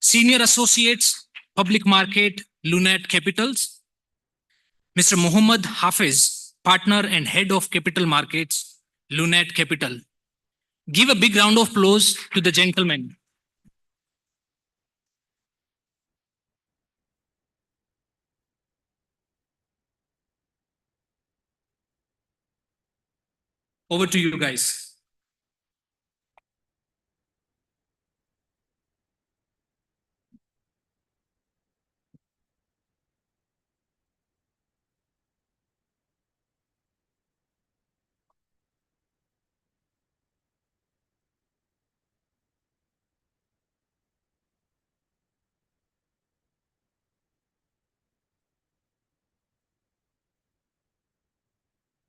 Senior Associates, Public Market, Lunat Capitals. Mr. Mohammad Hafiz, Partner and Head of Capital Markets, Lunat Capital. Give a big round of applause to the gentleman. Over to you guys.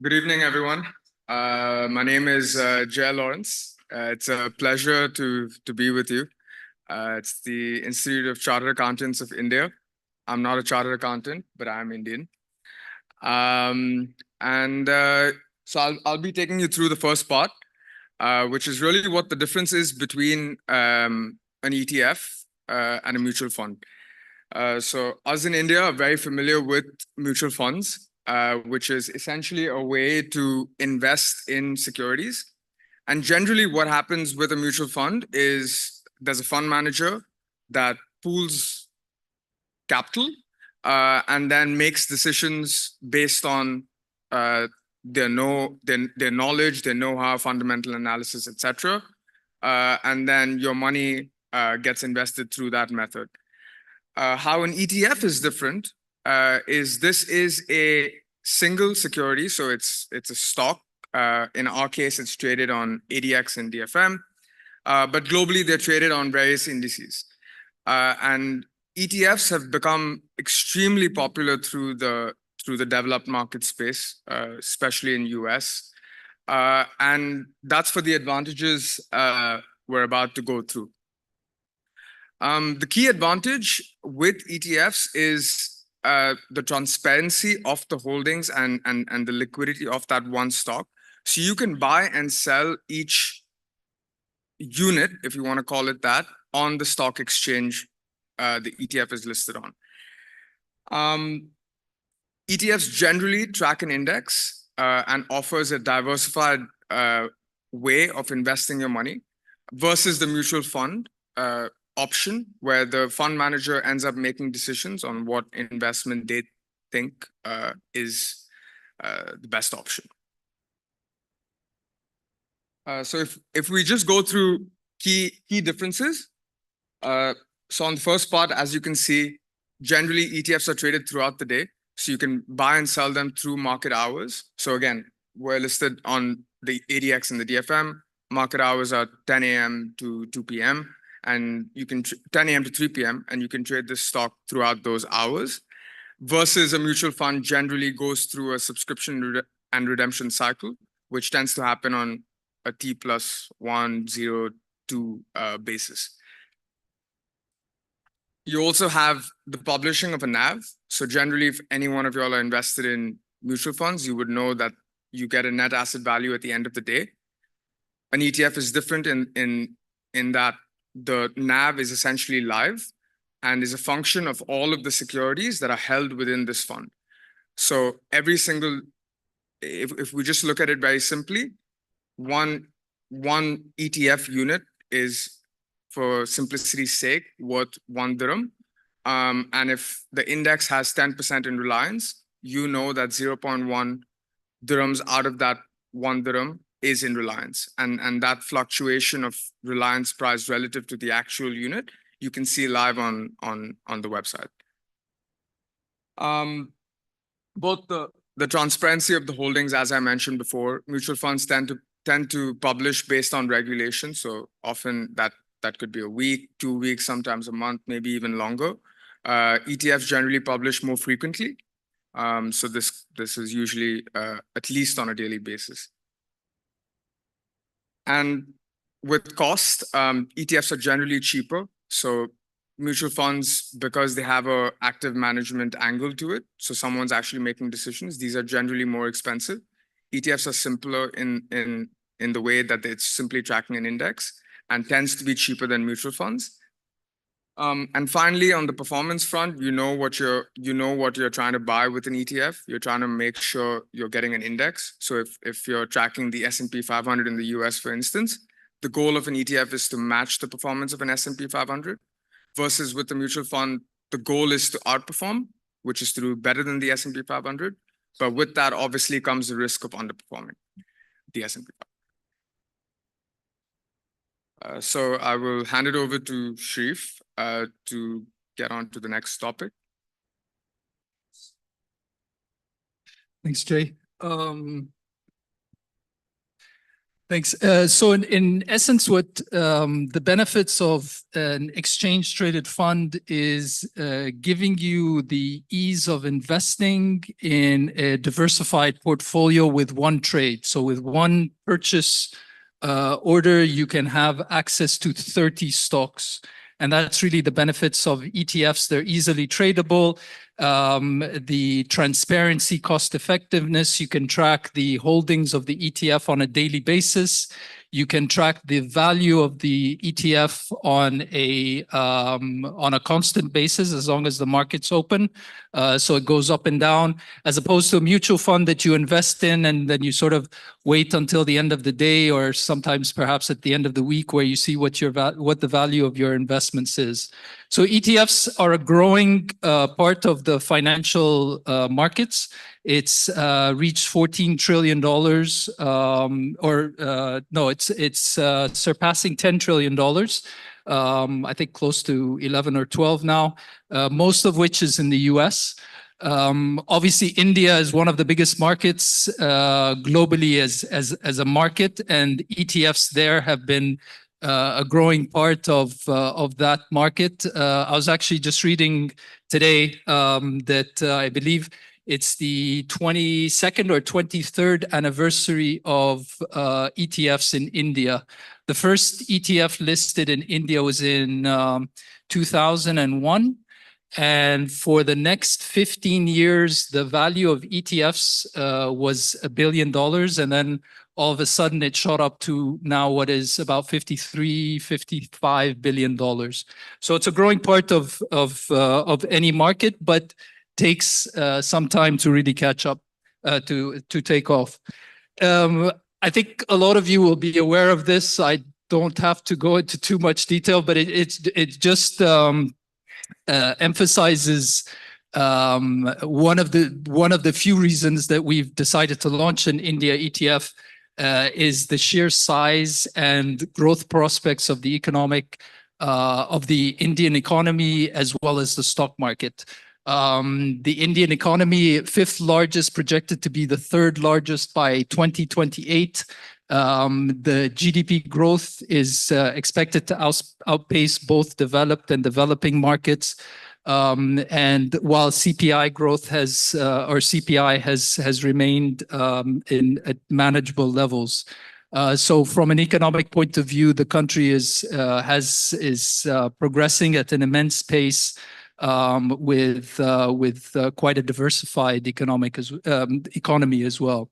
Good evening, everyone. My name is Jay Lawrence. It's a pleasure to be with you. It's the Institute of Chartered Accountants of India. I'm not a chartered accountant, but I'm Indian. So I'll be taking you through the first part, which is really what the difference is between an ETF and a mutual fund. So us in India are very familiar with mutual funds, which is essentially a way to invest in securities. And generally what happens with a mutual fund is there's a fund manager that pools capital and then makes decisions based on their knowledge, their know-how, fundamental analysis, etc. And then your money gets invested through that method. How an ETF is different is this is a single security, so it's a stock. In our case, it's traded on ADX and DFM, but globally they're traded on various indices. And ETFs have become extremely popular through the developed market space, especially in US, and that's for the advantages we're about to go through. The key advantage with ETFs is the transparency of the holdings and the liquidity of that one stock. So you can buy and sell each unit, if you want to call it that, on the stock exchange the ETF is listed on. ETFs generally track an index and offers a diversified way of investing your money versus the mutual fund option, where the fund manager ends up making decisions on what investment they think is the best option. So if we just go through key differences, so on the first part, as you can see, generally ETFs are traded throughout the day, so you can buy and sell them through market hours. So again, we're listed on the ADX and the DFM. Market hours are 10 a.m. to 2 p.m. and you can 10 a.m. to 3 p.m. and you can trade this stock throughout those hours, versus a mutual fund generally goes through a subscription and redemption cycle, which tends to happen on a T+1, 0, 2 basis. You also have the publishing of a NAV. So generally, if any one of y'all are invested in mutual funds, you would know that you get a net asset value at the end of the day. An ETF is different in that the NAV is essentially live and is a function of all of the securities that are held within this fund. So every single, if we just look at it very simply, one ETF unit is, for simplicity's sake, worth 1 dirham. And if the index has 10% in Reliance, you know that 0.1 dirhams out of that 1 dirham is in Reliance. And that fluctuation of Reliance price relative to the actual unit, you can see live on the website. Both the transparency of the holdings, as I mentioned before, mutual funds tend to publish based on regulation. So often that could be a week, 2 weeks, sometimes a month, maybe even longer. ETFs generally publish more frequently. So this is usually at least on a daily basis. And with cost, ETFs are generally cheaper. So mutual funds, because they have an active management angle to it, so someone's actually making decisions, these are generally more expensive. ETFs are simpler in the way that it's simply tracking an index and tends to be cheaper than mutual funds. And finally, on the performance front, you know what you're trying to buy with an ETF. You're trying to make sure you're getting an index. So if you're tracking the S&P 500 in the US, for instance, the goal of an ETF is to match the performance of an S&P 500, versus with the mutual fund, the goal is to outperform, which is to do better than the S&P 500. But with that, obviously, comes the risk of underperforming the S&P 500. So I will hand it over to Sharif to get on to the next topic. Thanks, Jay. Thanks. So in essence, what the benefits of an exchange-traded fund is giving you the ease of investing in a diversified portfolio with one trade. So with one purchase order, you can have access to 30 stocks. And that's really the benefits of ETFs. They're easily tradable. The transparency, cost effectiveness, you can track the holdings of the ETF on a daily basis. You can track the value of the ETF on a constant basis as long as the market's open. So it goes up and down, as opposed to a mutual fund that you invest in and then you sort of wait until the end of the day, or sometimes perhaps at the end of the week, where you see what the value of your investments is. So ETFs are a growing part of the financial markets. It's reached $14 trillion, it's surpassing $10 trillion. I think close to 11 or 12 now, most of which is in the US. Obviously, India is one of the biggest markets globally as a market, and ETFs there have been a growing part of that market. I was actually just reading today that I believe it's the 22nd or 23rd anniversary of ETFs in India. The first ETF listed in India was in 2001. And for the next 15 years, the value of ETFs was $1 billion. And then all of a sudden, it shot up to now what is about $55 billion. So it's a growing part of any market, but takes some time to really catch up, to take off. I think a lot of you will be aware of this. I don't have to go into too much detail, but it just emphasizes one of the few reasons that we've decided to launch an India ETF is the sheer size and growth prospects of the Indian economy, as well as the stock market. The Indian economy, fifth largest, projected to be the third largest by 2028. The GDP growth is expected to outpace both developed and developing markets. And while CPI growth CPI has remained at manageable levels. So from an economic point of view, the country is progressing at an immense pace, with quite a diversified economy as well.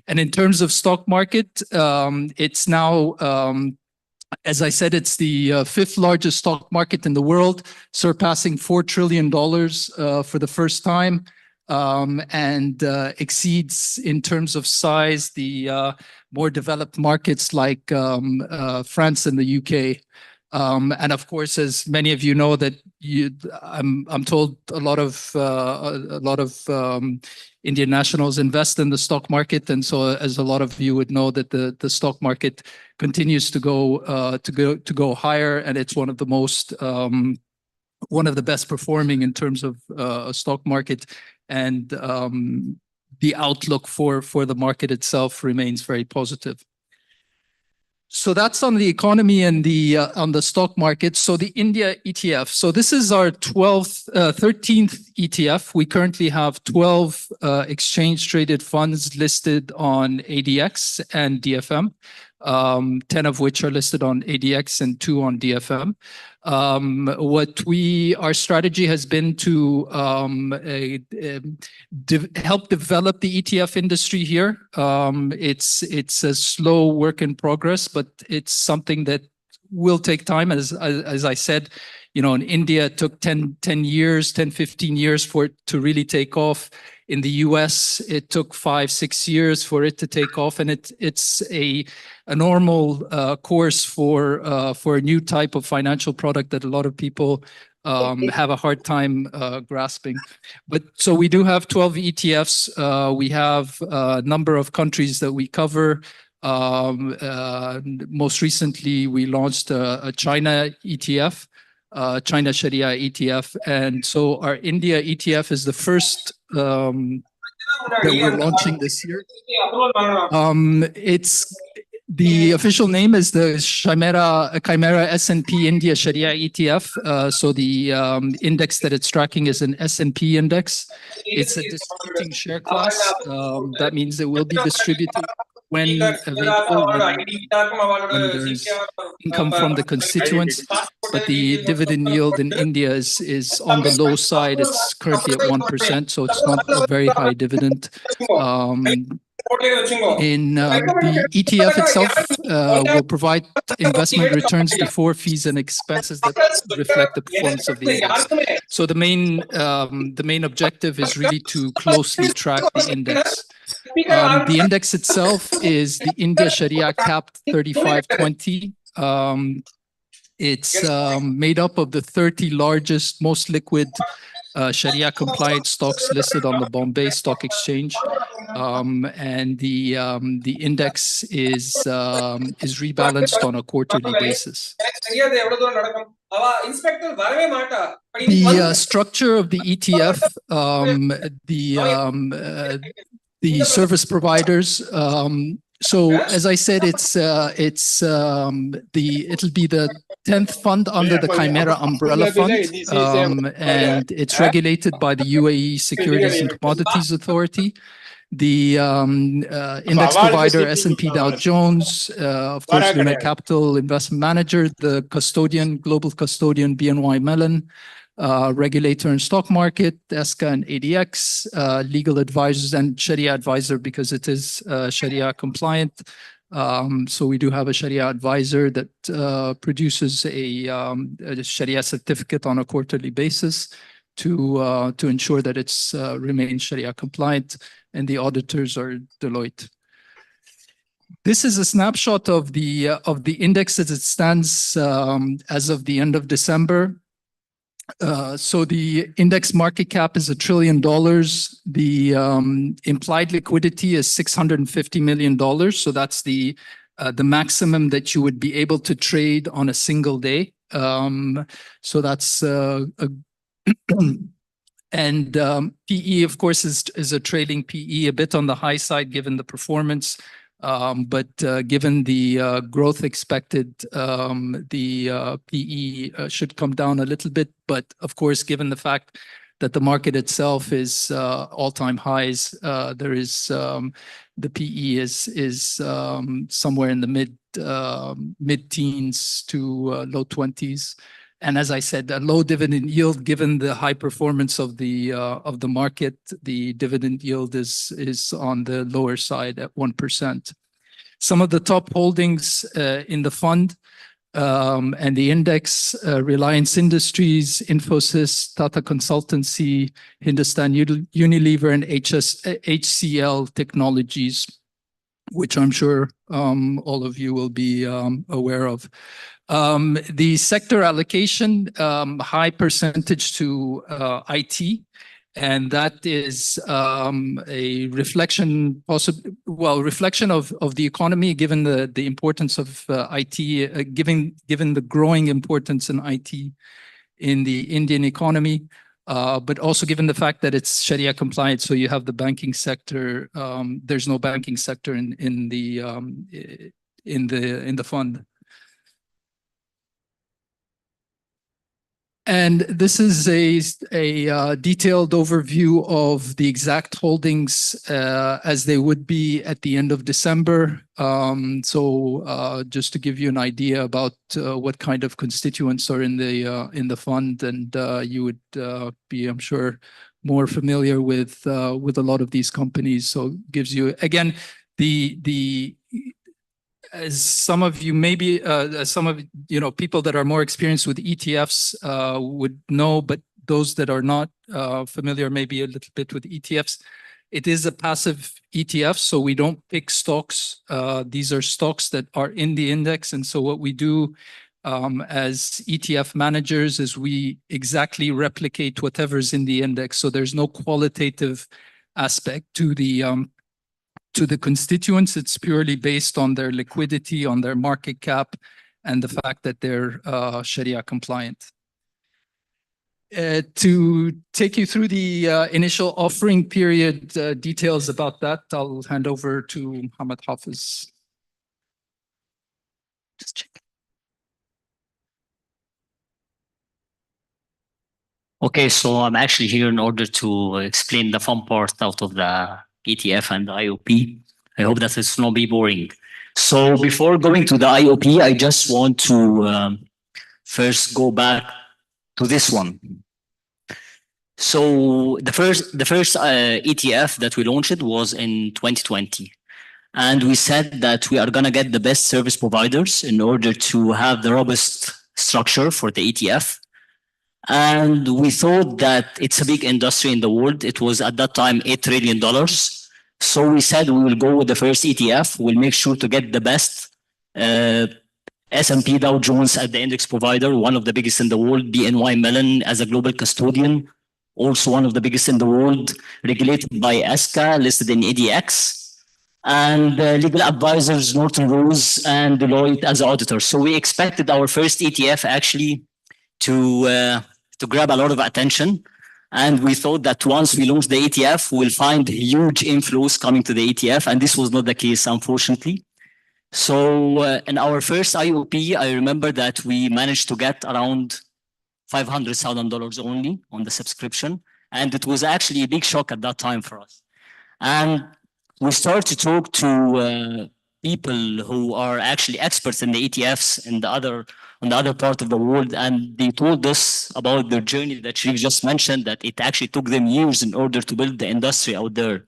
And in terms of stock market, it's now, as I said, it's the fifth largest stock market in the world, surpassing $4 trillion for the first time, and exceeds in terms of size the more developed markets like France and the UK. And of course, as many of you know, that I'm told a lot of Indian nationals invest in the stock market, and so as a lot of you would know, that the stock market continues to go higher, and it's one of the best performing in terms of a stock market, and the outlook for the market itself remains very positive. So that's on the economy and on the stock market. So the India ETF. So this is our 13th ETF. We currently have 12 exchange-traded funds listed on ADX and DFM, 10 of which are listed on ADX and 2 on DFM. Our strategy has been to help develop the ETF industry here. It's a slow work in progress, but it's something that will take time. As I said, You know, in India, it took 10 years, 10, 15 years for it to really take off. In the US, it took 5, 6 years for it to take off. And it's a normal course for a new type of financial product that a lot of people have a hard time grasping. But so we do have 12 ETFs. We have a number of countries that we cover. Most recently, we launched a China ETF, China Sharia ETF. And so our India ETF is the first that we're launching this year. The official name is the Chimera S&P India Sharia ETF. So the index that it's tracking is an S&P index. It's a distributing share class. That means it will be distributed when available, when there's income from the constituents. But the dividend yield in India is on the low side. It's currently at 1%, so it's not a very high dividend. In the ETF itself will provide investment returns before fees and expenses that reflect the performance of the index. So the main objective is really to closely track the index. The index itself is the India Sharia Capped 3520. It's made up of the 30 largest, most liquid Sharia compliant stocks listed on the Bombay Stock Exchange. And the index is rebalanced on a quarterly basis. The structure of the ETF, the service providers. So as I said, it'll be the 10th fund under the Chimera umbrella fund, and it's regulated by the UAE Securities and Commodities Authority. The index provider S&P Dow Jones, of course, Lunar Capital Investment Manager, the custodian, global custodian BNY Mellon, regulator and stock market, ESCA and ADX, legal advisors and Sharia advisor because it is Sharia compliant. So we do have a Sharia advisor that produces a Sharia certificate on a quarterly basis to ensure that it's remains Sharia compliant, and the auditors are Deloitte. This is a snapshot of the index as it stands as of the end of December. So the index market cap is $1 trillion. The implied liquidity is $650 million. So that's the maximum that you would be able to trade on a single day. So that's and PE, of course, is a trailing PE, a bit on the high side given the performance. But given the growth expected, the PE should come down a little bit. But of course, given the fact that the market itself is all-time highs, there is the PE is somewhere in the mid-teens to low 20s. And as I said, a low dividend yield, given the high performance of the market, the dividend yield is on the lower side at 1%. Some of the top holdings in the fund and the index: Reliance Industries, Infosys, Tata Consultancy, Hindustan Unilever, and HCL Technologies, which I'm sure all of you will be aware of. The sector allocation, high percentage to IT, and that is a reflection, reflection of the economy, given the importance of IT, given the growing importance in IT in the Indian economy, but also given the fact that it's Sharia compliant. So you have the banking sector. There's no banking sector in the fund. And this is a detailed overview of the exact holdings as they would be at the end of December. So just to give you an idea about what kind of constituents are in the fund, and you would be, I'm sure, more familiar with a lot of these companies. So it gives you, again, as some of you maybe people that are more experienced with ETFs would know, but those that are not familiar maybe a little bit with ETFs, it is a passive ETF, so we don't pick stocks. These are stocks that are in the index, and so what we do as ETF managers is we exactly replicate whatever's in the index. So there's no qualitative aspect to the constituents. It's purely based on their liquidity, on their market cap, and the fact that they're Sharia compliant. To take you through the initial offering period details about that, I'll hand over to Muhammad Hafiz. Just check. Okay, so I'm actually here in order to explain the fun part out of the ETF and the IOP. I hope that it's not be boring. So before going to the IOP, I just want to first go back to this one. So the first ETF that we launched was in 2020. And we said that we are going to get the best service providers in order to have the robust structure for the ETF. And we thought that it's a big industry in the world. It was at that time $8 trillion. So we said we will go with the first ETF. We'll make sure to get the best S&P Dow Jones as the index provider, one of the biggest in the world, BNY Mellon as a global custodian, also one of the biggest in the world, regulated by ESCA, listed in ADX, and legal advisors, Norton Rose, and Deloitte as auditors. So we expected our first ETF actually to grab a lot of attention. And we thought that once we launched the ETF, we'll find huge inflows coming to the ETF. And this was not the case, unfortunately. So in our first IOP, I remember that we managed to get around $500,000 only on the subscription. And it was actually a big shock at that time for us. And we started to talk to people who are actually experts in the ETFs in on the other part of the world, and they told us about their journey that Sharif just mentioned, that it actually took them years in order to build the industry out there.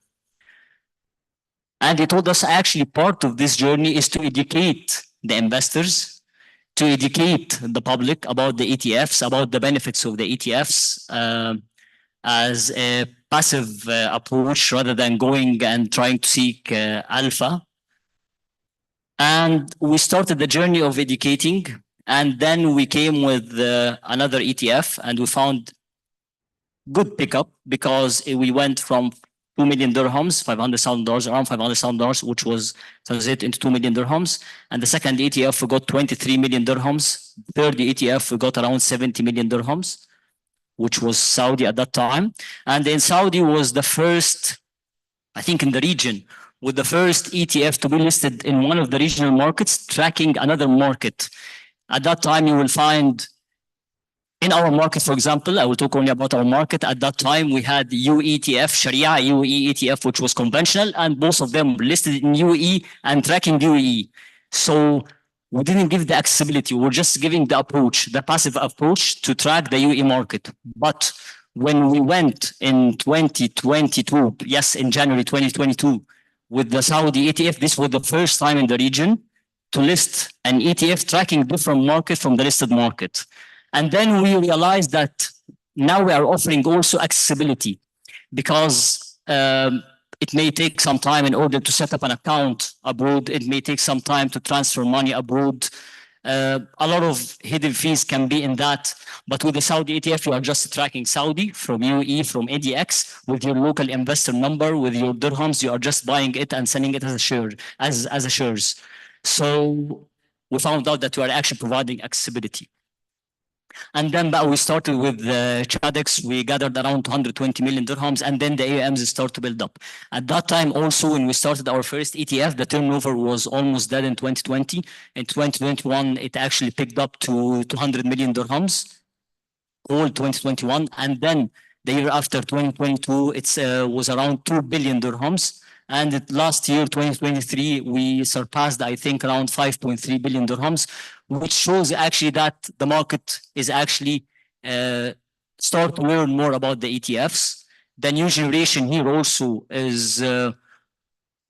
And they told us actually part of this journey is to educate the investors, to educate the public about the ETFs, about the benefits of the ETFs as a passive approach rather than going and trying to seek alpha. And we started the journey of educating, and then we came with another ETF, and we found good pickup because we went from 2 million dirhams, $500,000, around $500,000, which was translated into 2 million dirhams. And the second ETF, we got 23 million dirhams. Third ETF, we got around 70 million dirhams, which was Saudi at that time. And in Saudi was the first, I think in the region, with the first ETF to be listed in one of the regional markets, tracking another market. At that time, you will find in our market, for example, I will talk only about our market. At that time, we had UETF, Sharia UAE ETF, which was conventional, and both of them listed in UAE and tracking UAE. So we didn't give the accessibility. We're just giving the approach, the passive approach to track the UAE market. But when we went in 2022, yes, in January 2022, with the Saudi ETF, this was the first time in the region to list an ETF tracking different market from the listed market. And then we realized that now we are offering also accessibility because it may take some time in order to set up an account abroad. It may take some time to transfer money abroad. A lot of hidden fees can be in that. But with the Saudi ETF, you are just tracking Saudi from UAE, from ADX, with your local investor number, with your dirhams. You are just buying it and sending it as a share, as a shares. So we found out that we are actually providing accessibility. And then we started with Chadex. We gathered around 220 million dirhams, and then the AUMs start to build up. At that time, also, when we started our first ETF, the turnover was almost dead in 2020. In 2021, it actually picked up to 200 million dirhams, all 2021. And then the year after, 2022, it was around 2 billion dirhams. And last year, 2023, we surpassed, I think, around 5.3 billion dirhams, which shows actually that the market is actually start to learn more about the ETFs. The new generation here also is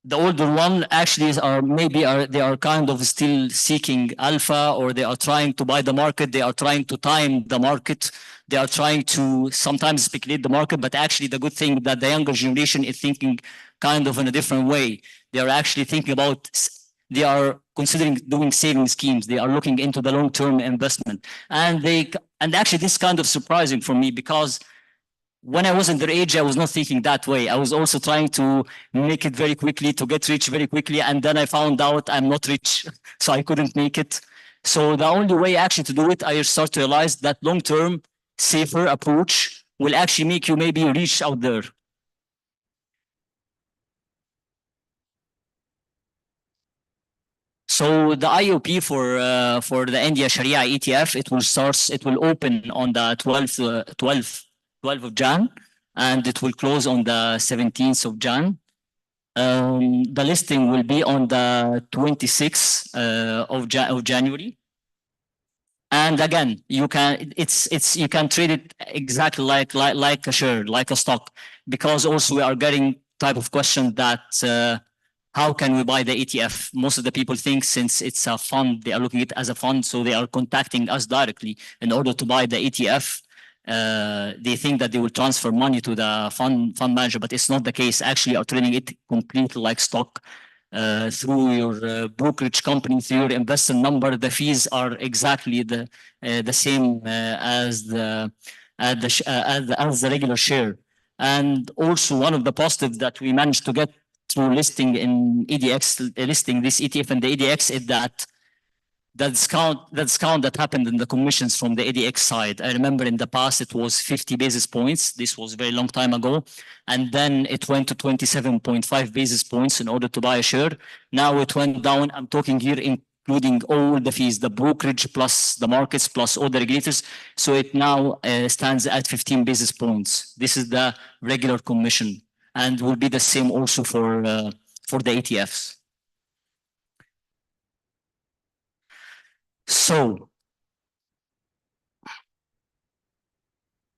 The older one actually they are kind of still seeking alpha, or they are trying to buy the market. They are trying to time the market. They are trying to sometimes speculate the market, but actually the good thing that the younger generation is thinking kind of in a different way. They are actually thinking about, they are considering doing saving schemes. They are looking into the long-term investment. And actually this is kind of surprising for me, because when I was in their age, I was not thinking that way. I was also trying to make it very quickly, to get rich very quickly. And then I found out I'm not rich, so I couldn't make it. So the only way actually to do it, I start to realize that long-term, safer approach will actually make you maybe reach out there. So the IOP for the India Sharia ETF, it will open on the 12th of Jan, and it will close on the 17th of Jan. The listing will be on the 26th of January. And again, you can you can trade it exactly like a share, like a stock, because also we are getting type of question that how can we buy the ETF? Most of the people think since it's a fund, they are looking at it as a fund, so they are contacting us directly in order to buy the ETF. They think that they will transfer money to the fund manager, but it's not the case. Actually, are trading it completely like stock through your brokerage company, through your investor number. The fees are exactly the same as the regular share. And also one of the positives that we managed to get through listing in EDX, listing this ETF in the EDX, is that the discount that happened in the commissions from the EDX side. I remember in the past it was 50 basis points. This was a very long time ago. And then it went to 27.5 basis points in order to buy a share. Now it went down. I'm talking here including all the fees, the brokerage plus the markets plus all the regulators. So it now stands at 15 basis points. This is the regular commission, and will be the same also for the ETFs. So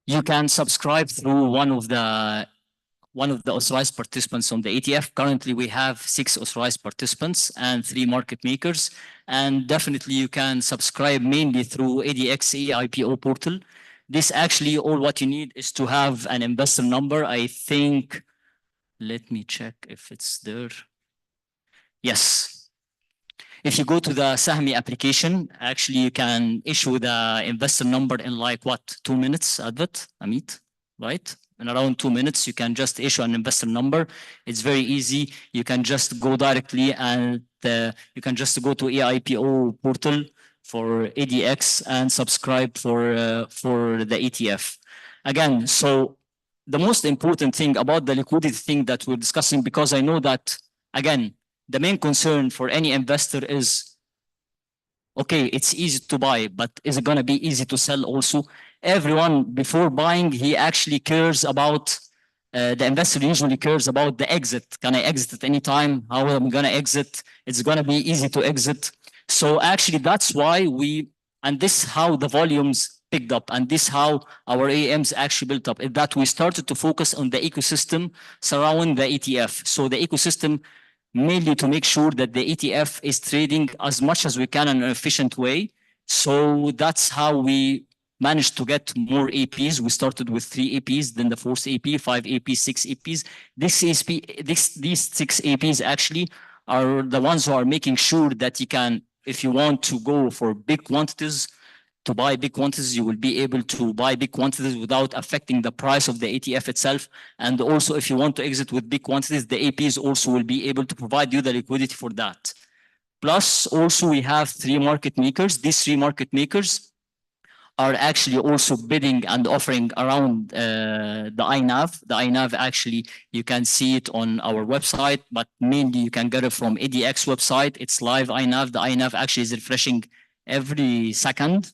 you can subscribe through one of the authorized participants on the ETF. Currently, we have 6 authorized participants and 3 market makers. And definitely you can subscribe mainly through ADX IPO portal. This actually, all what you need is to have an investor number. I think, let me check if it's there. Yes. If you go to the Sahmi application, actually you can issue the investor number in like what, 2 minutes, Advat, Amit, right? In around 2 minutes, you can just issue an investor number. It's very easy. You can just go directly and you can just go to AIPO portal for ADX and subscribe for the ETF. Again, so the most important thing about the liquidity thing that we're discussing, because I know that, again, the main concern for any investor is, okay, it's easy to buy, but is it going to be easy to sell also? Everyone, before buying, he actually cares about, the investor usually cares about the exit. Can I exit at any time? How am I going to exit? It's going to be easy to exit. So actually, that's why and this is how the volumes picked up, and this is how our AMs actually built up, is that we started to focus on the ecosystem surrounding the ETF. So the ecosystem, mainly to make sure that the ETF is trading as much as we can in an efficient way. So that's how we managed to get more APs. We started with 3 APs, then the 4th AP, 5 APs, 6 APs. These 6 APs actually are the ones who are making sure that you can, if you want to go for big quantities, to buy big quantities, you will be able to buy big quantities without affecting the price of the ETF itself. And also, if you want to exit with big quantities, the APs also will be able to provide you the liquidity for that. Plus, also, we have 3 market makers. These 3 market makers are actually also bidding and offering around the INAV. The INAV, actually, you can see it on our website, but mainly you can get it from ADX website. It's live INAV. The INAV actually is refreshing every second,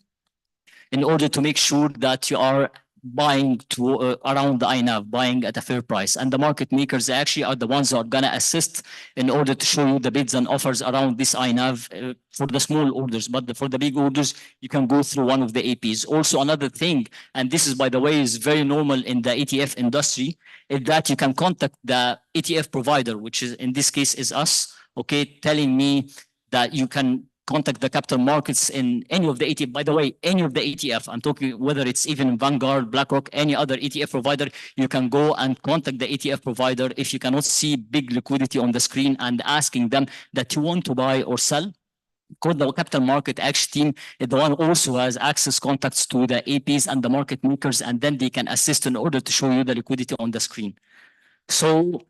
in order to make sure that you are buying to around the INAV, buying at a fair price. And the market makers actually are the ones who are going to assist in order to show you the bids and offers around this INAV for the small orders. But for the big orders, you can go through one of the APs. Also, another thing, and this is, by the way, is very normal in the ETF industry, is that you can contact the ETF provider, which is in this case is us, okay, telling me that you can contact the capital markets in any of the ETF. By the way, any of the ETF, I'm talking whether it's even Vanguard, BlackRock, any other ETF provider, you can go and contact the ETF provider if you cannot see big liquidity on the screen and asking them that you want to buy or sell. Because the capital market action team is the one also has access contacts to the APs and the market makers, and then they can assist in order to show you the liquidity on the screen. So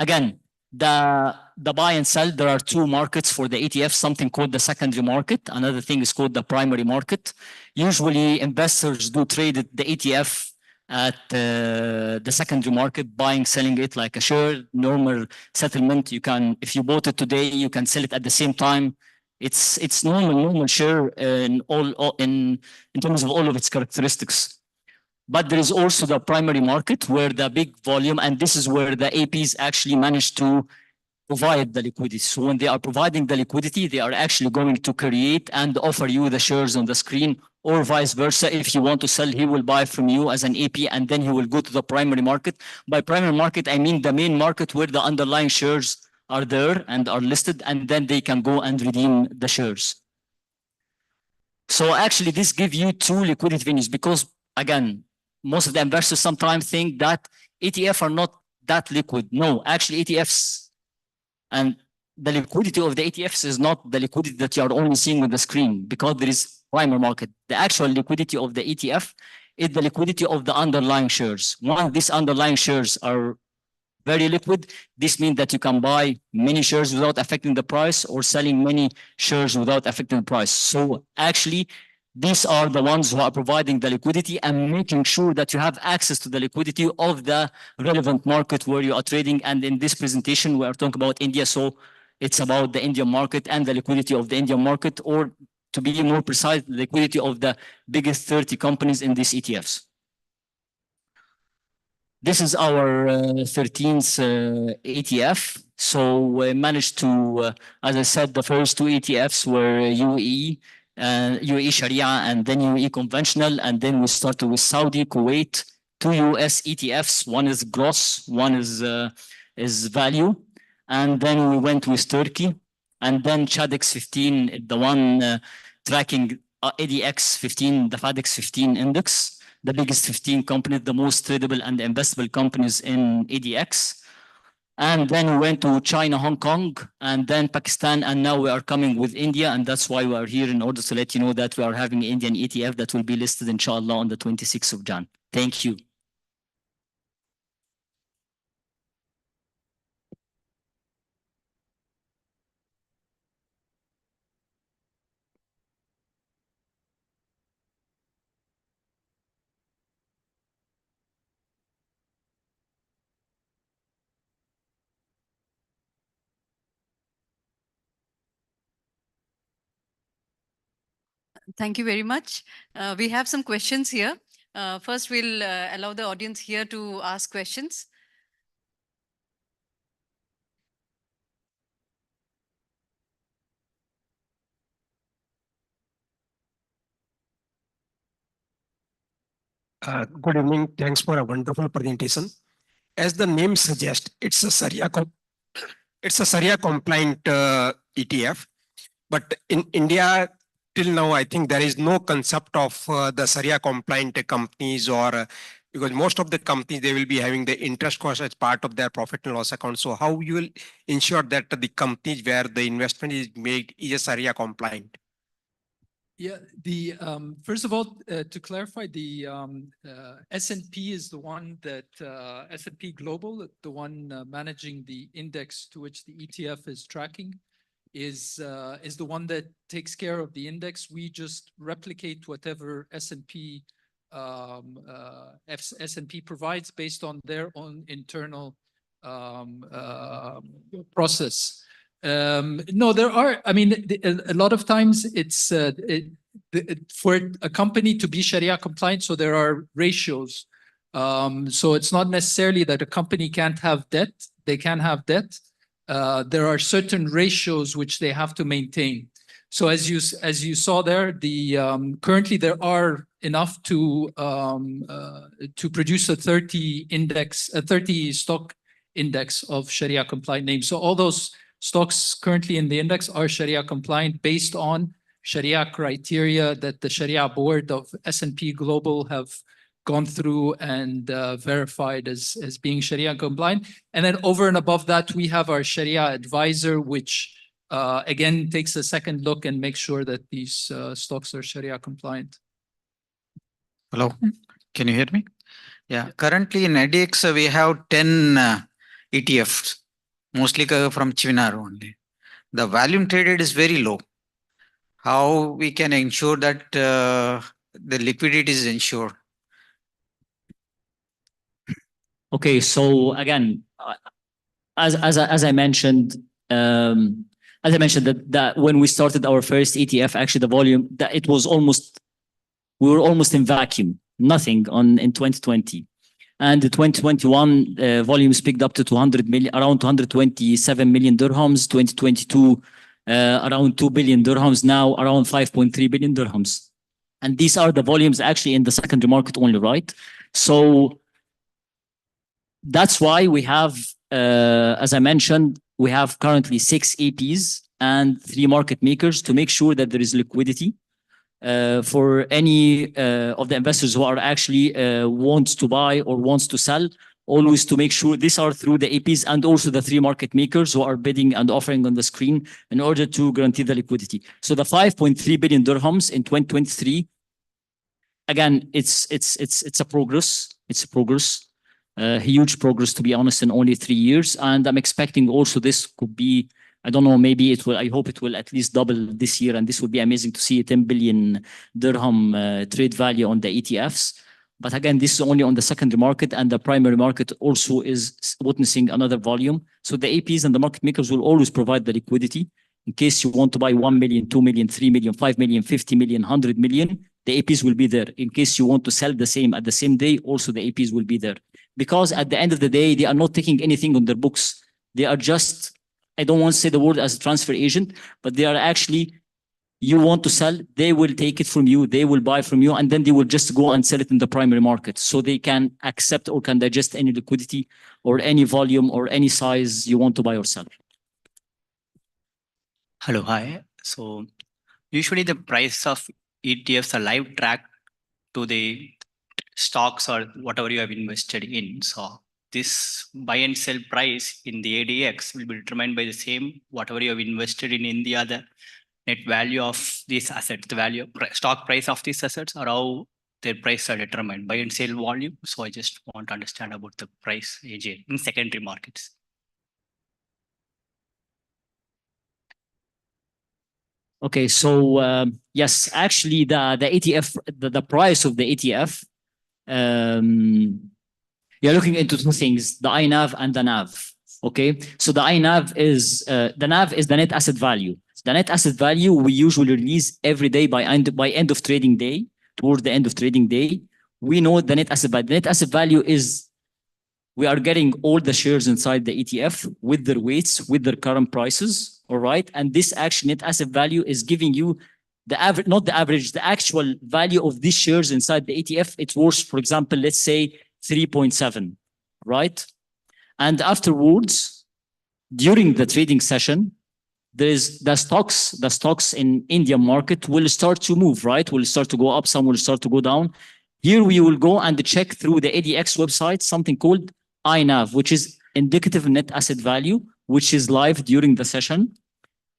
again, the buy and sell, there are two markets for the ETF, something called the secondary market. Another thing is called the primary market. Usually investors do trade the ETF at the secondary market, buying, selling it like a share, normal settlement. You can, if you bought it today, you can sell it at the same time. It's normal share in terms of all of its characteristics. But there is also the primary market where the big volume, and this is where the APs actually manage to provide the liquidity. So when they are providing the liquidity, they are actually going to create and offer you the shares on the screen, or vice versa. If you want to sell, he will buy from you as an AP, and then he will go to the primary market. By primary market, I mean the main market where the underlying shares are there and are listed, and then they can go and redeem the shares. So actually, this gives you two liquidity venues because, again, most of the investors sometimes think that ETFs are not that liquid. No, actually ETFs and the liquidity of the ETFs is not the liquidity that you are only seeing on the screen, because there is primary market. The actual liquidity of the ETF is the liquidity of the underlying shares. Once these underlying shares are very liquid, this means that you can buy many shares without affecting the price, or selling many shares without affecting the price. So actually, these are the ones who are providing the liquidity and making sure that you have access to the liquidity of the relevant market where you are trading. And in this presentation, we are talking about India. So it's about the Indian market and the liquidity of the Indian market, or to be more precise, the liquidity of the biggest 30 companies in these ETFs. This is our 13th ETF. So we managed to, as I said, the first two ETFs were UAE Sharia, and then UAE conventional, and then we started with Saudi, Kuwait, two US ETFs. One is gross, one is value, and then we went with Turkey, and then Chadex 15, the one tracking ADX 15, the FADX 15 index, the biggest 15 companies, the most tradable and investable companies in ADX. And then we went to China, Hong Kong, and then Pakistan, and now we are coming with India, and that's why we are here, in order to let you know that we are having an Indian ETF that will be listed, inshallah, on the 26th of Jan. Thank you. Thank you very much. We have some questions here. First, we'll allow the audience here to ask questions. Good evening. Thanks for a wonderful presentation. As the name suggests, it's a Sharia compliant ETF. But in India, till now, I think there is no concept of the Sharia compliant companies, or because most of the companies, they will be having the interest cost as part of their profit and loss account. So how you will ensure that the companies where the investment is made is Sharia compliant? Yeah, first of all, to clarify, the S&P is the one that S&P Global, the one managing the index to which the ETF is tracking, is the one that takes care of the index. We just replicate whatever S&P provides based on their own internal process. No, there are. I mean, a lot of times it's for a company to be Sharia compliant. So there are ratios. So it's not necessarily that a company can't have debt. They can have debt. There are certain ratios which they have to maintain. So as you saw there, currently there are enough to produce a 30 stock index of Sharia compliant names. So all those stocks currently in the index are Sharia compliant based on Sharia criteria that the Sharia board of S&P Global have gone through and verified as being Sharia compliant. And then over and above that, we have our Sharia advisor, which again takes a second look and makes sure that these stocks are Sharia compliant. Hello, can you hear me? Yeah, currently in EDX we have 10 ETFs, mostly from Chinar only. The volume traded is very low. How we can ensure that the liquidity is ensured? Okay, so again, as I mentioned, that when we started our first ETF, actually the volume that it was we were almost in vacuum, nothing in 2020. And the 2021 volumes picked up to 200 million, around 227 million dirhams. 2022, around 2 billion dirhams. Now around 5.3 billion dirhams. And these are the volumes actually in the secondary market only, right? So that's why we have, as I mentioned, we have currently 6 APs and 3 market makers to make sure that there is liquidity for any of the investors who are actually wants to buy or wants to sell, always to make sure these are through the APs and also the 3 market makers who are bidding and offering on the screen in order to guarantee the liquidity. So the 5.3 billion dirhams in 2023, again, it's a progress. It's a progress, huge progress, to be honest, in only 3 years. And I'm expecting also this could be, I don't know, maybe it will, I hope it will at least double this year. And this would be amazing to see a 10 billion dirham trade value on the ETFs. But again, this is only on the secondary market, and the primary market also is witnessing another volume. So the APs and the market makers will always provide the liquidity in case you want to buy 1 million, 2 million, 3 million, 5 million, 50 million, 100 million. The APs will be there. In case you want to sell the same at the same day, also the APs will be there. Because at the end of the day, they are not taking anything on their books. They are just, I don't want to say the word as a transfer agent, but they are actually, you want to sell, they will take it from you, they will buy from you, and then they will just go and sell it in the primary market. So they can accept or can digest any liquidity or any volume or any size you want to buy or sell. Hello, hi. So usually the price of ETFs are live tracked to the stocks or whatever you have invested in. So this buy and sell price in the ADX will be determined by the same, whatever you have invested in the other net value of these assets, the value, stock price of these assets, or how their price are determined, buy and sell volume. So I just want to understand about the price AJ in secondary markets. Okay, so yes, actually the ETF, the price of the ETF, you're looking into 2 things, the INAV and the NAV. Okay, so the INAV is, the NAV is the net asset value. The net asset value we usually release every day by end of trading day, towards the end of trading day. We know the net asset value. The net asset value is, we are getting all the shares inside the ETF with their weights, with their current prices, all right? And this actual net asset value is giving you the average, not the average, the actual value of these shares inside the ETF. It's worth, for example, let's say 3.7, right? And afterwards, during the trading session, there's the stocks in Indian market will start to move, right? Will start to go up, some will start to go down. Here we will go and check through the ADX website, something called INAV, which is indicative net asset value, which is live during the session.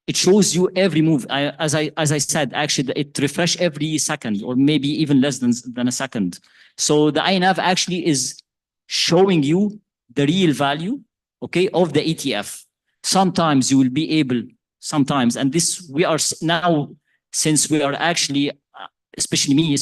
It shows you every move. As I said, actually, it refresh every second or maybe even less than a second. So the INAV actually is showing you the real value, okay, of the ETF. Sometimes you will be able, sometimes, and this we are now, since we are actually, especially me,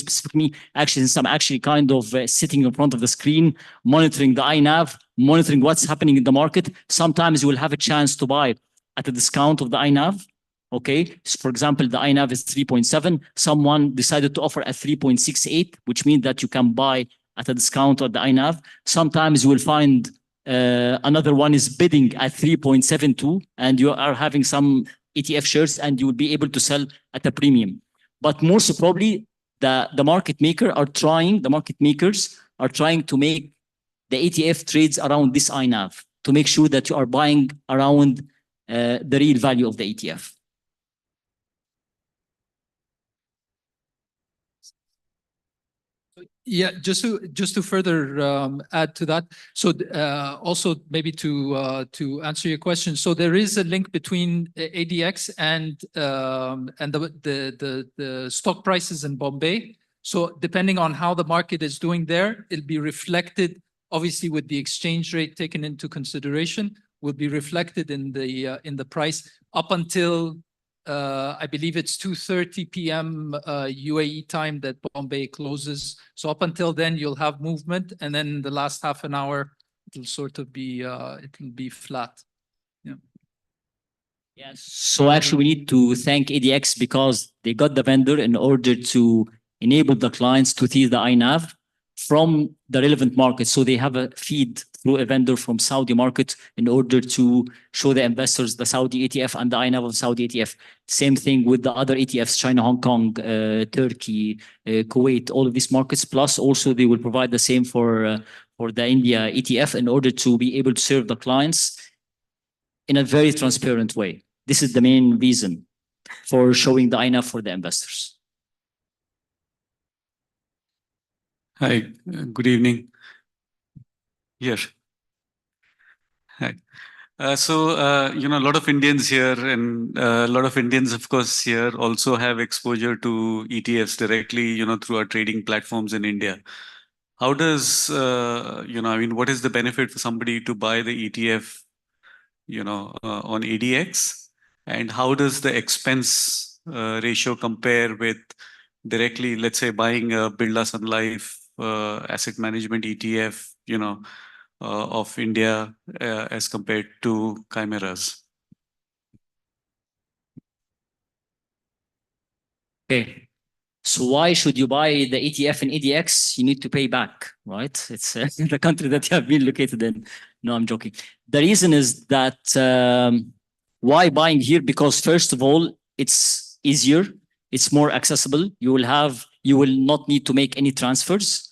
actually, since I'm actually kind of sitting in front of the screen, monitoring the INAV, monitoring what's happening in the market, sometimes you will have a chance to buy at a discount of the INAV. Okay, so for example, the INAV is 3.7. Someone decided to offer at 3.68, which means that you can buy at a discount of the INAV. Sometimes you will find another one is bidding at 3.72, and you are having some ETF shares, and you will be able to sell at a premium. But most probably, the market makers are trying to make the ETF trades around this INAV to make sure that you are buying around the real value of the ETF. Yeah, just to further add to that. So also maybe to answer your question. So there is a link between ADX and the stock prices in Bombay. So depending on how the market is doing there, it'll be reflected, obviously with the exchange rate taken into consideration, will be reflected in the price up until I believe it's 2:30 p.m. UAE time that Bombay closes. So up until then, you'll have movement, and then the last half an hour, it'll sort of be it'll be flat. Yeah. Yes. So actually, we need to thank ADX because they got the vendor in order to enable the clients to see the INAV from the relevant market. So they have a feed through a vendor from Saudi market in order to show the investors the Saudi ETF and the INAV of Saudi ETF. Same thing with the other ETFs, China, Hong Kong, Turkey, Kuwait, all of these markets. Plus also they will provide the same for the India ETF in order to be able to serve the clients in a very transparent way. This is the main reason for showing the INAV for the investors. Hi, good evening. Yes. Hi. You know, a lot of Indians here and a lot of Indians, of course, here also have exposure to ETFs directly, you know, through our trading platforms in India. How does, you know, I mean, what is the benefit for somebody to buy the ETF, you know, on ADX? And how does the expense ratio compare with directly, let's say, buying a Birla Sun Life asset management ETF, you know, of India as compared to chimeras? Okay. So why should you buy the ETF in ADX? You need to pay back, right? It's the country that you have been located in. No, I'm joking. The reason is that why buying here? Because first of all, it's easier. It's more accessible. You will not need to make any transfers.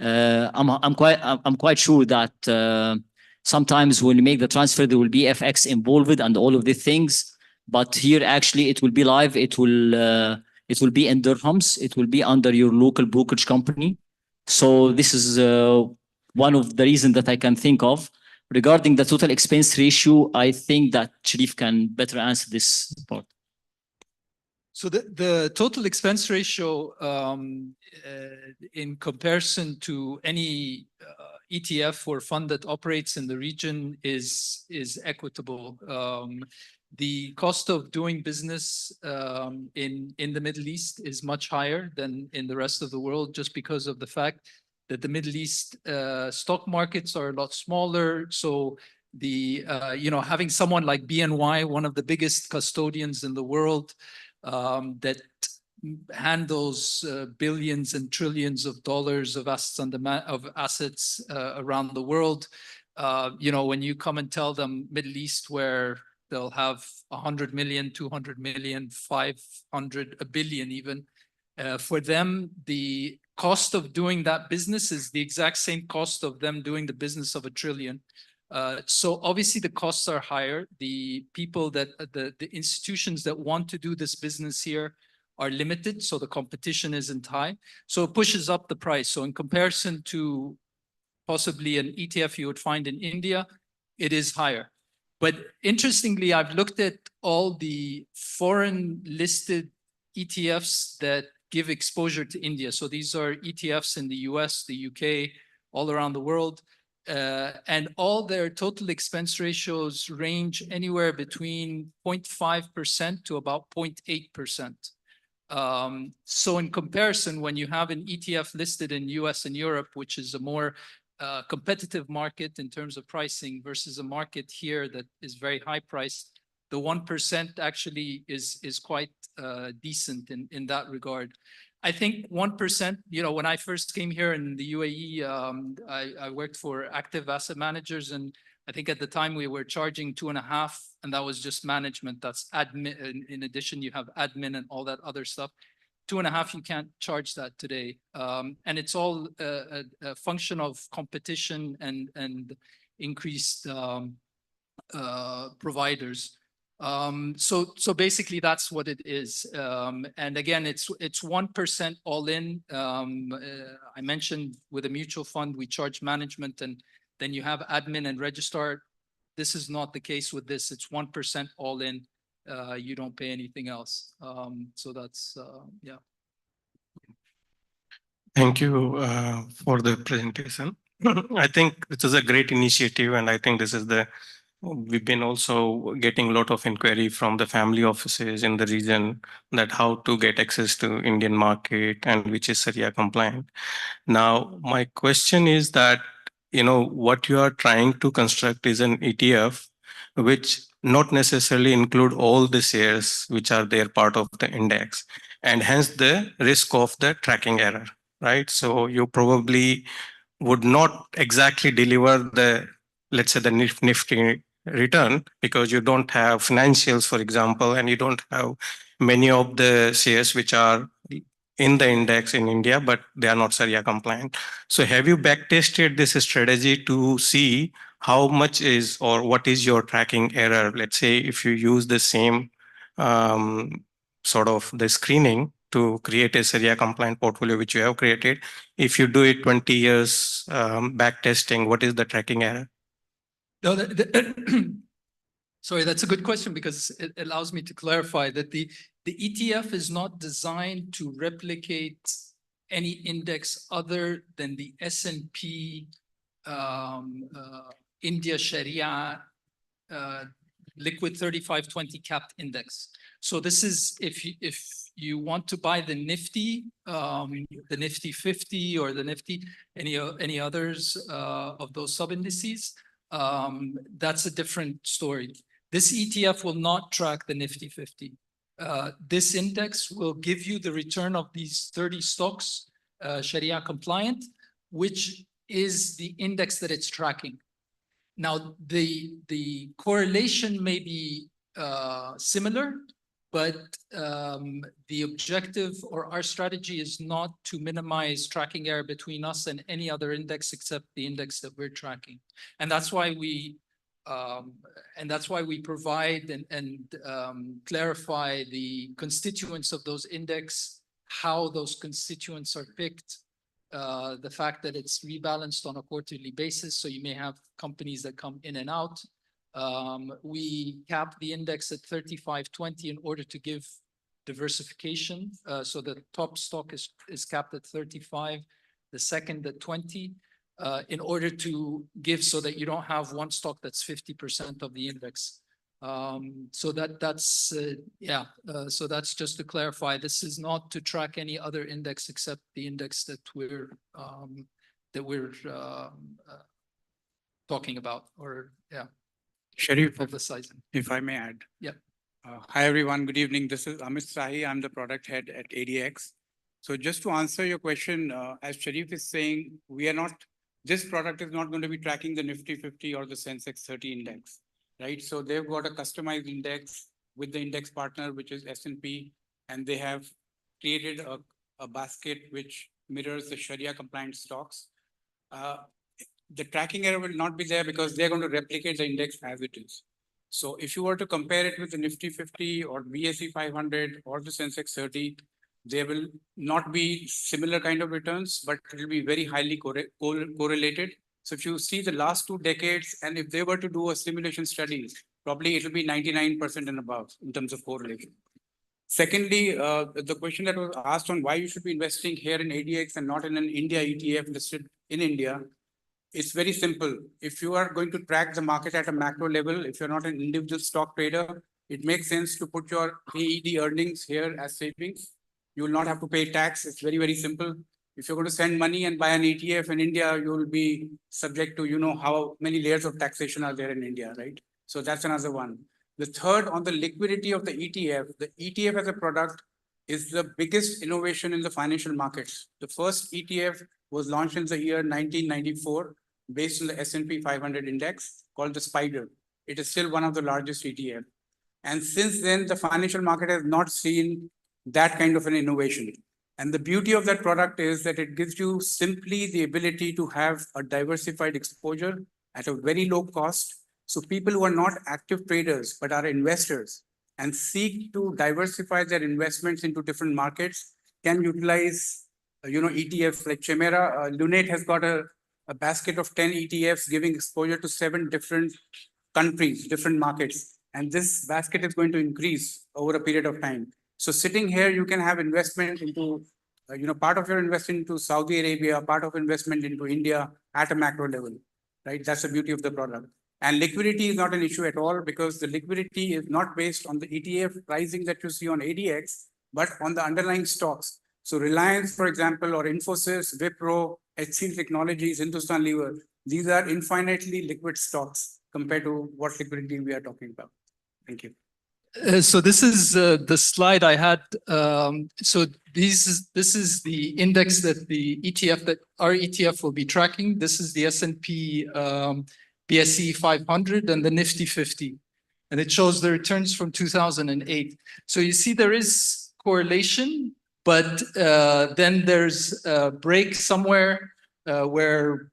I'm quite sure that sometimes when you make the transfer, there will be FX involved and all of the things. But here, actually, it will be live. It will be in dirhams. It will be under your local brokerage company. So this is one of the reasons that I can think of. Regarding the total expense ratio, I think that Sharif can better answer this part. So the total expense ratio in comparison to any ETF or fund that operates in the region is equitable. The cost of doing business in the Middle East is much higher than in the rest of the world, just because of the fact that the Middle East stock markets are a lot smaller. So you know, having someone like BNY, one of the biggest custodians in the world, that handles billions and trillions of dollars of assets around the world. You know, when you come and tell them Middle East, where they'll have 100 million, 200 million, 500, a billion even. For them, the cost of doing that business is the exact same cost of them doing the business of $1 trillion. So obviously the costs are higher. The people that, the institutions that want to do this business here are limited, so the competition isn't high. So it pushes up the price. So in comparison to possibly an ETF you would find in India, it is higher. But interestingly, I've looked at all the foreign listed ETFs that give exposure to India. So these are ETFs in the US, the UK, all around the world. And all their total expense ratios range anywhere between 0.5% to about 0.8%. So in comparison, when you have an ETF listed in US and Europe, which is a more competitive market in terms of pricing versus a market here that is very high priced, the 1% actually is quite decent in that regard. I think 1%, when I first came here in the UAE, I worked for active asset managers, and I think at the time we were charging 2.5, and that was just management. That's admin. In addition, you have admin and all that other stuff. 2.5, you can't charge that today. And it's all a function of competition and increased providers. So basically that's what it is. And again, it's 1% all in. I mentioned with a mutual fund, we charge management, and then you have admin and registrar. This is not the case with this. It's 1% all in. You don't pay anything else. So that's, yeah. Thank you for the presentation. I think this is a great initiative, and I think this is we've been also getting a lot of inquiry from the family offices in the region that how to get access to Indian market and which is Sharia compliant. Now, my question is that, what you are trying to construct is an ETF, which not necessarily include all the shares which are there part of the index, and hence the risk of the tracking error, right? So you probably would not exactly deliver the, let's say, the nifty return because you don't have financials, for example, and you don't have many of the shares which are in the index in India, but they are not Sharia compliant. So have you backtested this strategy to see how much is or what is your tracking error? Let's say if you use the same sort of the screening to create a Sharia compliant portfolio, which you have created, if you do it 20 years back testing, what is the tracking error? No, sorry, that's a good question because it allows me to clarify that the ETF is not designed to replicate any index other than the S&P India Sharia liquid 3520 capped index. So this is if you want to buy the Nifty 50 or the Nifty, any others of those sub indices, that's a different story. This ETF will not track the Nifty 50. This index will give you the return of these 30 stocks, Sharia compliant, which is the index that it's tracking. Now, the correlation may be similar, but the objective or our strategy is not to minimize tracking error between us and any other index except the index that we're tracking. And that's why we provide and clarify the constituents of those index, how those constituents are picked, the fact that it's rebalanced on a quarterly basis. So you may have companies that come in and out. We cap the index at 3520 in order to give diversification. So the top stock is capped at 35, the second at 20, in order to give so that you don't have one stock that's 50% of the index. So that's so that's just to clarify. This is not to track any other index except the index that we're talking about, or Sharif, emphasizing. if I may add. Yep. Hi everyone, good evening. This is Amit Sahi. I'm the product head at ADX. So just to answer your question, as Sharif is saying, this product is not going to be tracking the Nifty 50 or the Sensex 30 index, right? So they've got a customized index with the index partner, which is S&P, and they have created a basket which mirrors the Sharia compliant stocks. The tracking error will not be there because they're going to replicate the index as it is. So if you were to compare it with the Nifty 50 or BSE 500 or the Sensex 30, they will not be similar kind of returns, but it will be very highly correlated. So if you see the last 2 decades, and if they were to do a simulation study, probably it will be 99% and above in terms of correlation. Secondly, the question that was asked on why you should be investing here in ADX and not in an India ETF listed in India, it's very simple. If you are going to track the market at a macro level, if you're not an individual stock trader, it makes sense to put your AED earnings here as savings. You will not have to pay tax. It's very, very simple. If you're going to send money and buy an ETF in India, you will be subject to, how many layers of taxation are there in India, right? So that's another one. The third, on the liquidity of the ETF. The ETF as a product is the biggest innovation in the financial markets. The first ETF was launched in the year 1994 based on the S&P 500 index called the SPIDER. It is still one of the largest ETF. And since then, the financial market has not seen that kind of an innovation. And the beauty of that product is that it gives you simply the ability to have a diversified exposure at a very low cost. So people who are not active traders, but are investors and seek to diversify their investments into different markets can utilize, ETFs like Chimera. Lunate has got a basket of 10 ETFs giving exposure to 7 different countries, different markets. And this basket is going to increase over a period of time. So sitting here, you can have investment into, part of your investment into Saudi Arabia, part of investment into India at a macro level, right? That's the beauty of the product. And liquidity is not an issue at all because the liquidity is not based on the ETF pricing that you see on ADX, but on the underlying stocks. So Reliance, for example, or Infosys, Wipro, HCL Technologies, Hindustan Lever, these are infinitely liquid stocks compared to what liquidity we are talking about. Thank you. So this is the slide I had. So this is the index that the ETF that our ETF will be tracking. This is the S&P BSE 500 and the Nifty 50, and it shows the returns from 2008. So you see there is correlation, but then there's a break somewhere where,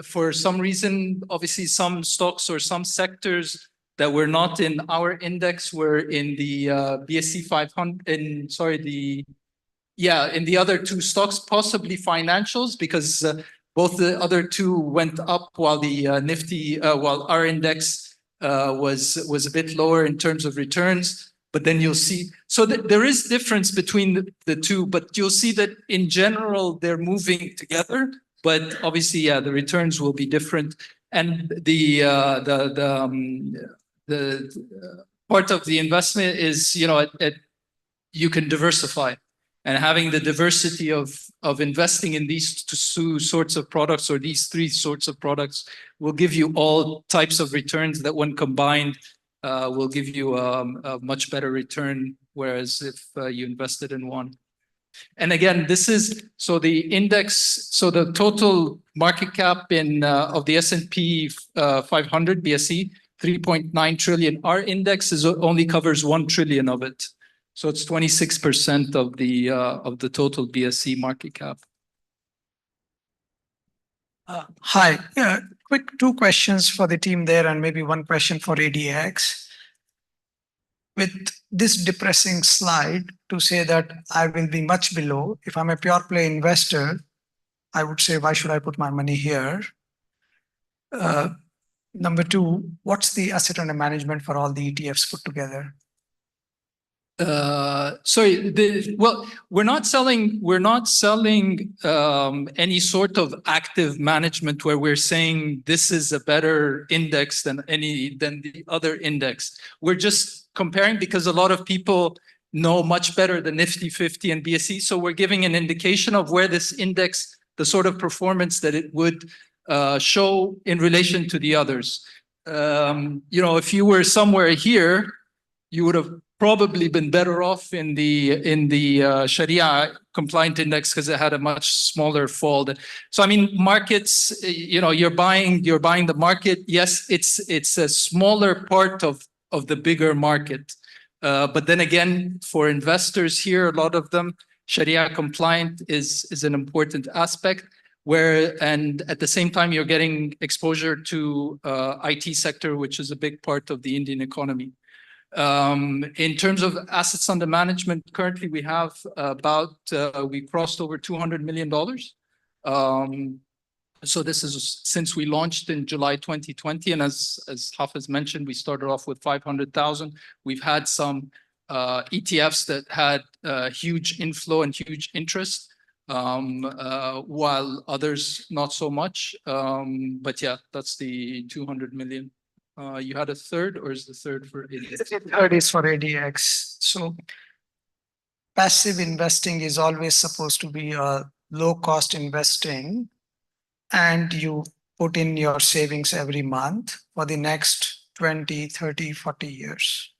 for some reason, obviously some stocks or some sectors that were not in our index were in the BSE 500, in the other 2 stocks, possibly financials, because both the other 2 went up while the Nifty, while our index was a bit lower in terms of returns. But then you'll see, so there is difference between the 2, but you'll see that in general, they're moving together. But obviously, the returns will be different. And the part of the investment is, you can diversify, and having the diversity of investing in these 2 sorts of products or these 3 sorts of products will give you all types of returns that, when combined, will give you a much better return. Whereas if you invested in one. And again, this is, so the index, so the total market cap of the S&P 500 BSE, 3.9 trillion. Our index only covers 1 trillion of it. So it's 26% of the total BSE market cap. Hi, quick 2 questions for the team there and maybe 1 question for ADX. With this depressing slide to say that I will be much below, if I'm a pure play investor, I would say, why should I put my money here? Number 2, what's the asset under management for all the ETFs put together? Sorry, well, we're not selling any sort of active management where we're saying this is a better index than the other index. We're just comparing because a lot of people know much better the Nifty 50 and BSE. So we're giving an indication of where this index, the sort of performance that it would show in relation to the others. If you were somewhere here, you would have probably been better off in the Sharia compliant index because it had a much smaller fall. So I mean, markets, you're buying the market. Yes, it's a smaller part of the bigger market. But then again, for investors here, a lot of them, Sharia compliant is an important aspect. And at the same time, you're getting exposure to IT sector, which is a big part of the Indian economy. In terms of assets under management, currently we have we crossed over $200 million. So this is since we launched in July 2020. And as Hafiz mentioned, we started off with 500,000. We've had some ETFs that had huge inflow and huge interest, while others not so much. But yeah, that's the 200 million. You had a third, or is the third for ADX? The third is for ADX. So passive investing is always supposed to be a low cost investing, and you put in your savings every month for the next 20, 30, 40 years.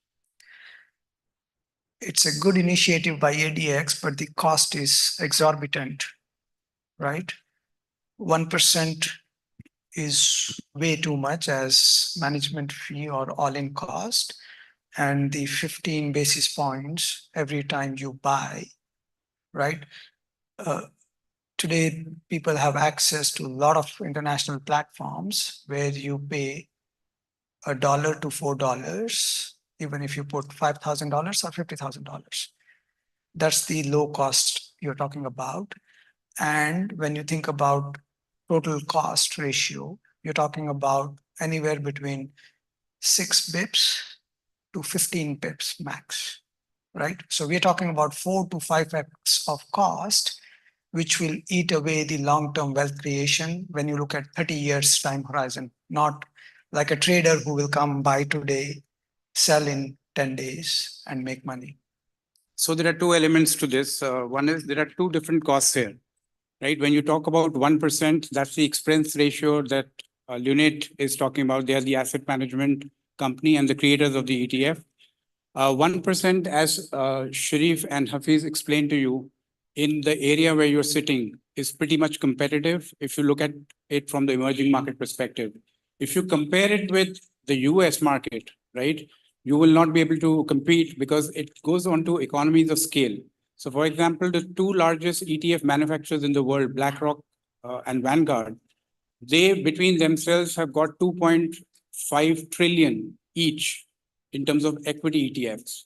It's a good initiative by ADX, but the cost is exorbitant, right? 1% is way too much as management fee or all-in cost, and the 15 basis points every time you buy, right? Today, people have access to a lot of international platforms where you pay $1 to $4, even if you put $5,000 or $50,000. That's the low cost you're talking about. And when you think about total cost ratio, you're talking about anywhere between 6 bips to 15 bips max, right? So we're talking about 4 to 5x of cost, which will eat away the long-term wealth creation when you look at 30 years time horizon, not like a trader who will come buy today, sell in 10 days and make money. So there are two elements to this. One is there are two different costs here, right? When you talk about 1%, that's the expense ratio that Lunate is talking about. They are the asset management company and the creators of the ETF. 1%, as Sharif and Hafiz explained to you, in the area where you're sitting is pretty much competitive if you look at it from the emerging market perspective. If you compare it with the US market, right, you will not be able to compete because it goes on to economies of scale. So for example, the two largest ETF manufacturers in the world, BlackRock and Vanguard, they between themselves have got 2.5 trillion each in terms of equity ETFs,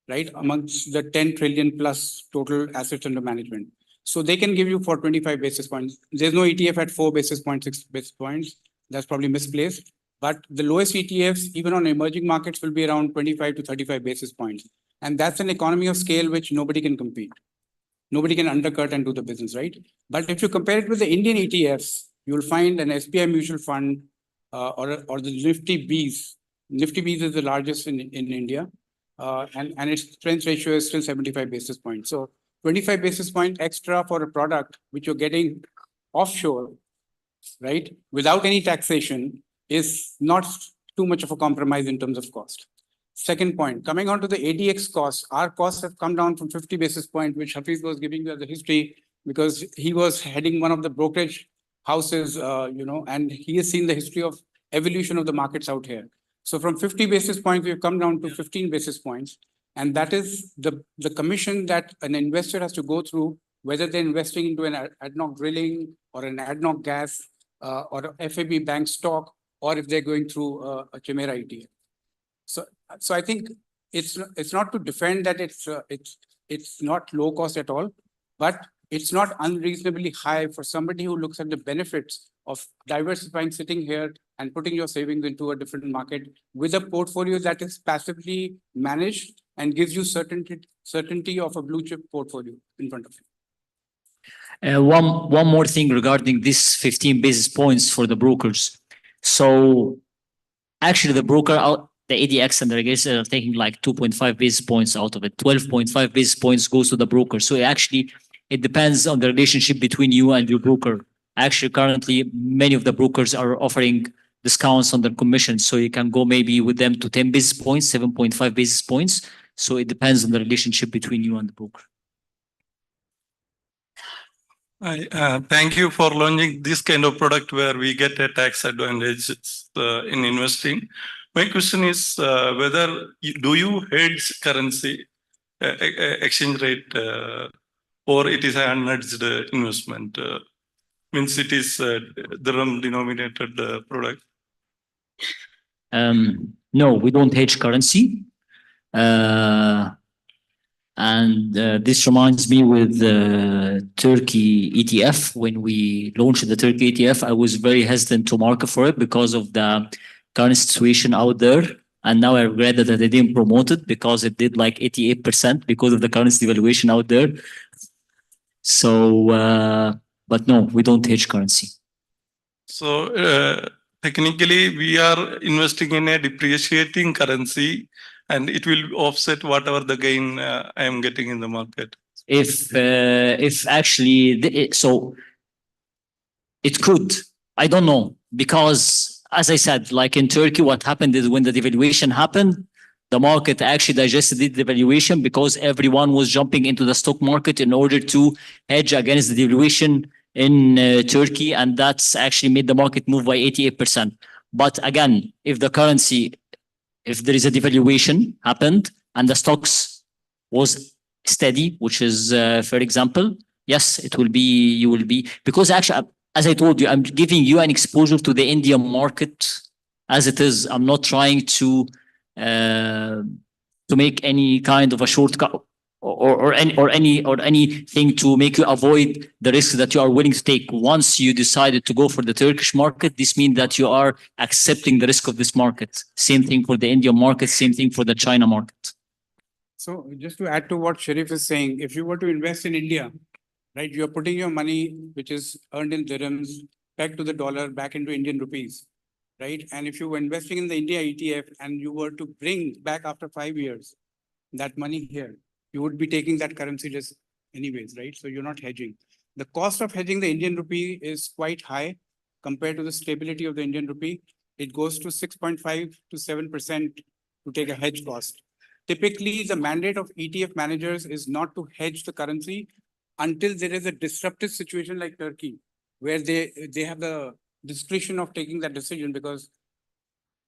right? Amongst the 10 trillion plus total assets under management. So they can give you for 25 basis points. There's no ETF at 4 basis points, 6 basis points. That's probably misplaced. But the lowest ETFs, even on emerging markets, will be around 25 to 35 basis points. And that's an economy of scale which nobody can compete. Nobody can undercut and do the business, right? But if you compare it with the Indian ETFs, you'll find an SBI mutual fund or the Nifty Bs. Nifty Bs is the largest in India. And its expense ratio is still 75 basis points. So 25 basis point extra for a product which you're getting offshore, right, without any taxation is not too much of a compromise in terms of cost. Second point, coming on to the ADX costs, our costs have come down from 50 basis point, which Hafiz was giving you the history because he was heading one of the brokerage houses, and he has seen the history of evolution of the markets out here. So from 50 basis points, we've come down to 15 basis points. And that is the commission that an investor has to go through, whether they're investing into an ADNOC drilling or an ADNOC gas or a FAB bank stock, or if they're going through a Chimera ETF. So I think it's not to defend that it's not low cost at all, but it's not unreasonably high for somebody who looks at the benefits of diversifying, sitting here and putting your savings into a different market with a portfolio that is passively managed and gives you certainty of a blue chip portfolio in front of you. One more thing regarding this 15 basis points for the brokers. So actually the the ADX and the regulators are taking like 2.5 basis points out of it. 12.5 basis points goes to the broker. So it depends on the relationship between you and your broker. Actually, currently, many of the brokers are offering discounts on their commission. So you can go maybe with them to 10 basis points, 7.5 basis points. So it depends on the relationship between you and the broker. Thank you for launching this kind of product where we get a tax advantage in investing. My question is whether do you hedge currency exchange rate or it is an unhedged investment? Means it is dirham denominated product. No, we don't hedge currency. And this reminds me with the Turkey ETF. When we launched the Turkey ETF, I was very hesitant to market for it because of the current situation out there. And now I regret that I didn't promote it because it did like 88% because of the currency devaluation out there. So, but no, we don't hedge currency. So technically, we are investing in a depreciating currency, and it will offset whatever the gain I am getting in the market. If actually, so it could. I don't know, because as I said, like in Turkey, what happened is when the devaluation happened, the market actually digested the devaluation because everyone was jumping into the stock market in order to hedge against the devaluation in Turkey. And that's actually made the market move by 88%. But again, if the currency, if there is a devaluation happened and the stocks was steady, which is, for example, yes, it will be, you will be, because actually, as I told you, I'm giving you an exposure to the Indian market as it is. I'm not trying to make any kind of a shortcut or anything to make you avoid the risk that you are willing to take. Once you decided to go for the Turkish market, this means that you are accepting the risk of this market. Same thing for the Indian market, same thing for the China market. So just to add to what Sharif is saying, if you were to invest in India, right, you're putting your money, which is earned in dirhams, back to the dollar, back into Indian rupees, right? And if you were investing in the India ETF and you were to bring back after 5 years that money here, you would be taking that currency risk anyways, right? So you're not hedging. The cost of hedging the Indian rupee is quite high compared to the stability of the Indian rupee. It goes to 6.5 to 7% to take a hedge cost. Typically, the mandate of ETF managers is not to hedge the currency until there is a disruptive situation like Turkey, where they have the discretion of taking that decision, because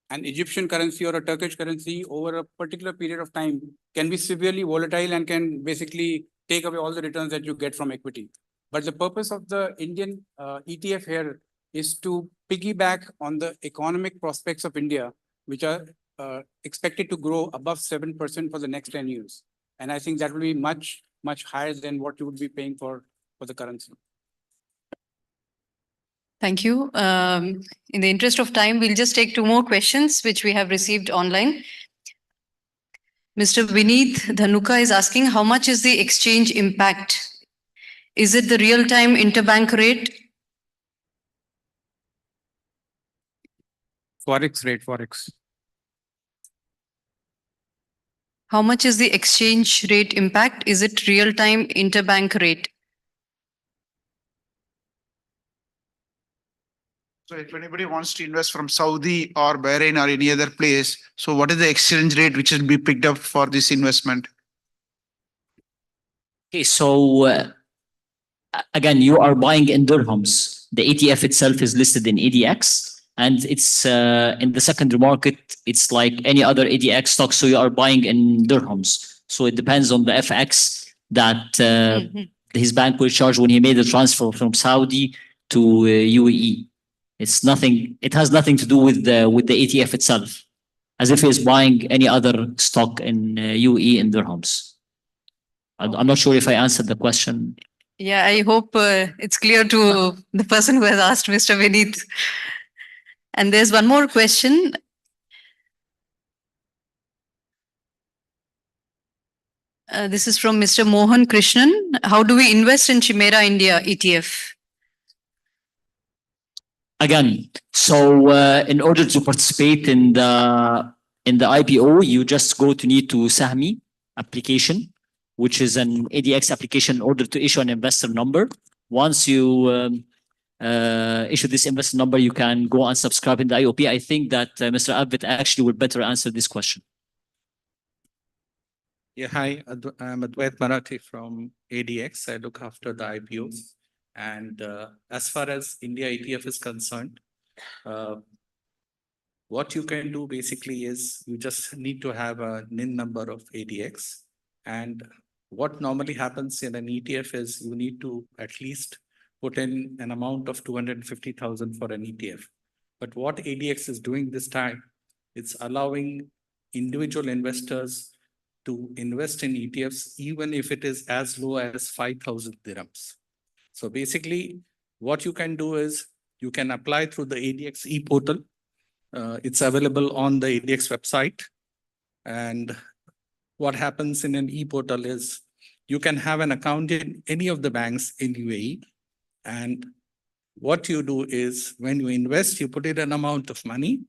an Egyptian currency or a Turkish currency over a particular period of time can be severely volatile and can basically take away all the returns that you get from equity. But the purpose of the Indian ETF here is to piggyback on the economic prospects of India, which are expected to grow above 7% for the next 10 years. And I think that will be much, much higher than what you would be paying for the currency. Thank you. In the interest of time, we'll just take 2 more questions, which we have received online. Mr. Vineet Dhanuka is asking, how much is the exchange impact? Is it the real-time interbank rate? Forex rate, Forex. How much is the exchange rate impact? Is it real-time interbank rate? So if anybody wants to invest from Saudi or Bahrain or any other place, so what is the exchange rate which will be picked up for this investment? Okay, so again, you are buying in dirhams. The ETF itself is listed in ADX, and it's in the secondary market, it's like any other ADX stock, so you are buying in dirhams. So it depends on the FX that his bank will charge when he made the transfer from Saudi to UAE. It's nothing, it has nothing to do with the ETF itself, as if he's buying any other stock in UAE in dirhams. I'm not sure if I answered the question. Yeah, I hope it's clear to the person who has asked, Mr. Vineet. And there's one more question. This is from Mr. Mohan Krishnan. How do we invest in Chimera India ETF? Again, so in order to participate in the IPO, you just need to Sahmi application, which is an ADX application in order to issue an investor number. Once you issue this investor number, you can go and subscribe in the IOP. I think that Mr. Abid actually would better answer this question. Yeah, hi, I'm Advait Marathi from ADX. I look after the IPOs. And as far as India ETF is concerned, what you can do basically is you just need to have a NIN number of ADX. And what normally happens in an ETF is you need to at least put in an amount of 250,000 for an ETF. But what ADX is doing this time, it's allowing individual investors to invest in ETFs, even if it is as low as 5,000 dirhams. So basically, what you can do is you can apply through the ADX e-portal. It's available on the ADX website. And what happens in an e-portal is you can have an account in any of the banks in UAE. And what you do is when you invest, you put in an amount of money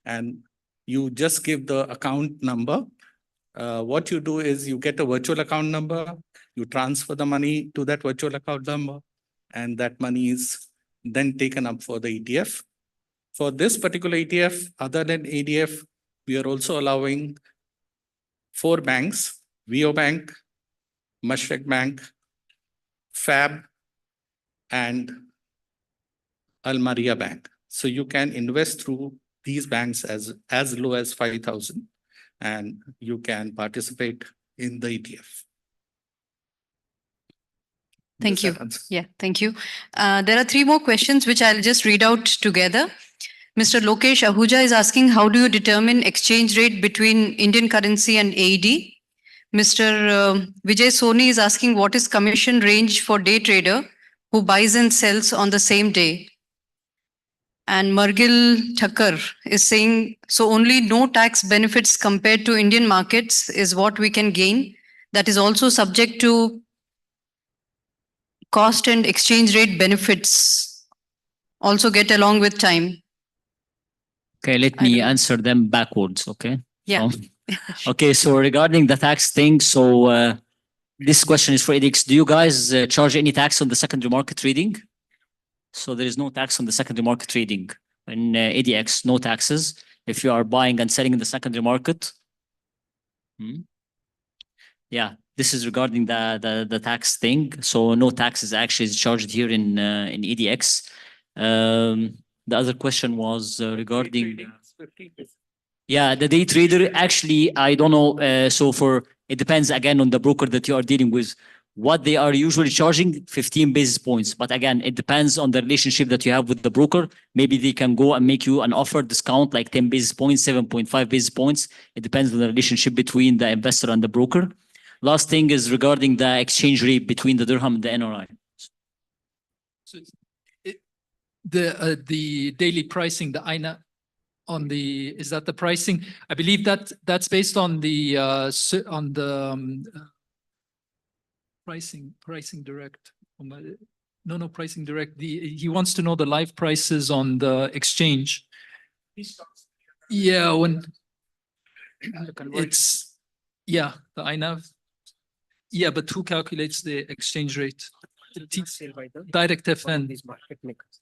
and you just give the account number. What you do is you get a virtual account number, you transfer the money to that virtual account number, and that money is then taken up for the ETF. For this particular ETF, other than ADF, we are also allowing 4 banks, VO Bank, Mashreq Bank, FAB, and Al Maria Bank. So you can invest through these banks as low as 5,000, and you can participate in the ETF. Thank you. Yeah, thank you. There are 3 more questions which I'll just read out together. Mr. Lokesh Ahuja is asking, how do you determine exchange rate between Indian currency and AED? Mr. Vijay Soni is asking, what is commission range for day trader who buys and sells on the same day? And Margil Thakkar is saying, so only no tax benefits compared to Indian markets is what we can gain. That is also subject to cost and exchange rate benefits also get along with time. Okay, let me answer them backwards, okay? Yeah. Okay, so regarding the tax thing, so this question is for EDX. Do you guys charge any tax on the secondary market trading? So there is no tax on the secondary market trading. In ADX, no taxes. If you are buying and selling in the secondary market. Yeah, this is regarding the tax thing. So no taxes actually is charged here in EDX. The other question was regarding. Yeah, the day trader, actually, I don't know. So it depends again on the broker that you are dealing with. What they are usually charging, 15 basis points. But again, it depends on the relationship that you have with the broker. Maybe they can go and make you an offer discount like 10 basis points, 7.5 basis points. It depends on the relationship between the investor and the broker. Last thing is regarding the exchange rate between the dirham and the NRI. So the daily pricing, the INA, is that the pricing? I believe that's based on the pricing direct. No, pricing direct. He wants to know the live prices on the exchange. Yeah, when it's the INAV. Yeah, but who calculates the exchange rate? Direct FN.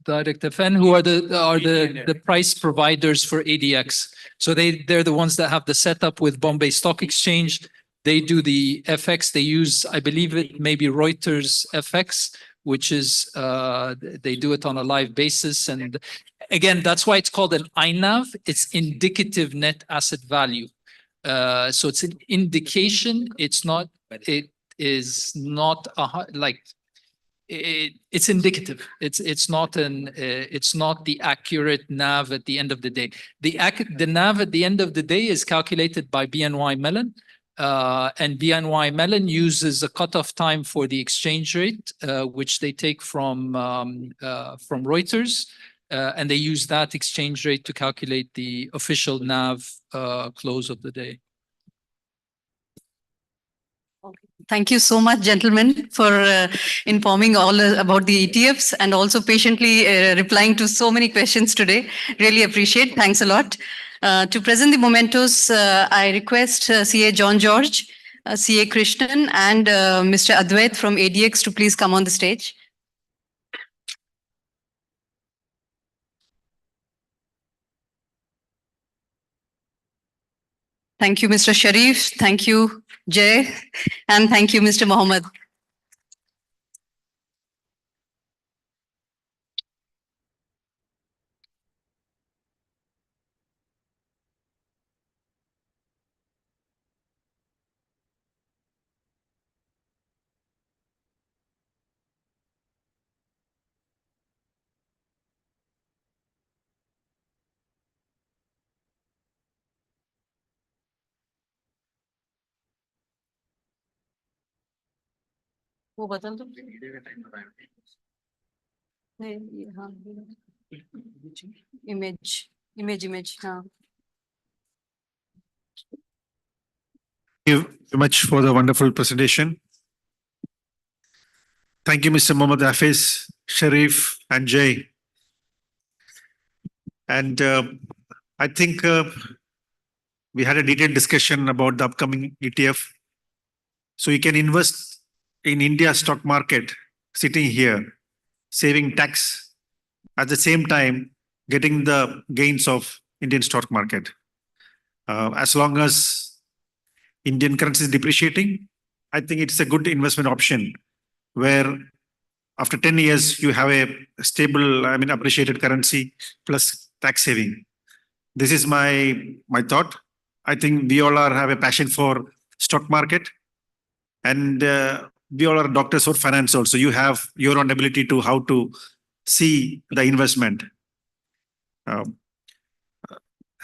Direct FN, who are the price providers for ADX. So they're the ones that have the setup with Bombay Stock Exchange. They do the FX. They use, I believe it may be Reuters FX, which is they do it on a live basis. And again, that's why it's called an INAV. It's indicative net asset value. So it's an indication. It's not. It is not it's indicative. It's not the accurate NAV at the end of the day. The NAV at the end of the day is calculated by BNY Mellon. And BNY Mellon uses a cutoff time for the exchange rate, which they take from Reuters, and they use that exchange rate to calculate the official NAV close of the day. Thank you so much, gentlemen, for informing all about the ETFs and also patiently replying to so many questions today. Really appreciate. Thanks a lot. To present the mementos, I request CA John George, CA Krishnan, and Mr. Advait from ADX to please come on the stage. Thank you, Mr. Sharif. Thank you, Jay. And thank you, Mr. Mohammed. वो बदल दो नहीं हाँ image हाँ. Thank you very much for the wonderful presentation. Thank you, Mr. Mohammed Hafiz, Sharif, and Jay. And I think we had a detailed discussion about the upcoming ETF. So you can invest in India stock market sitting here, saving tax. At the same time, getting the gains of Indian stock market. As long as Indian currency is depreciating, I think it's a good investment option where after 10 years, you have a stable, appreciated currency plus tax saving. This is my thought. I think we all have a passion for stock market, and we all are doctors for finance also. You have your own ability to how to see the investment.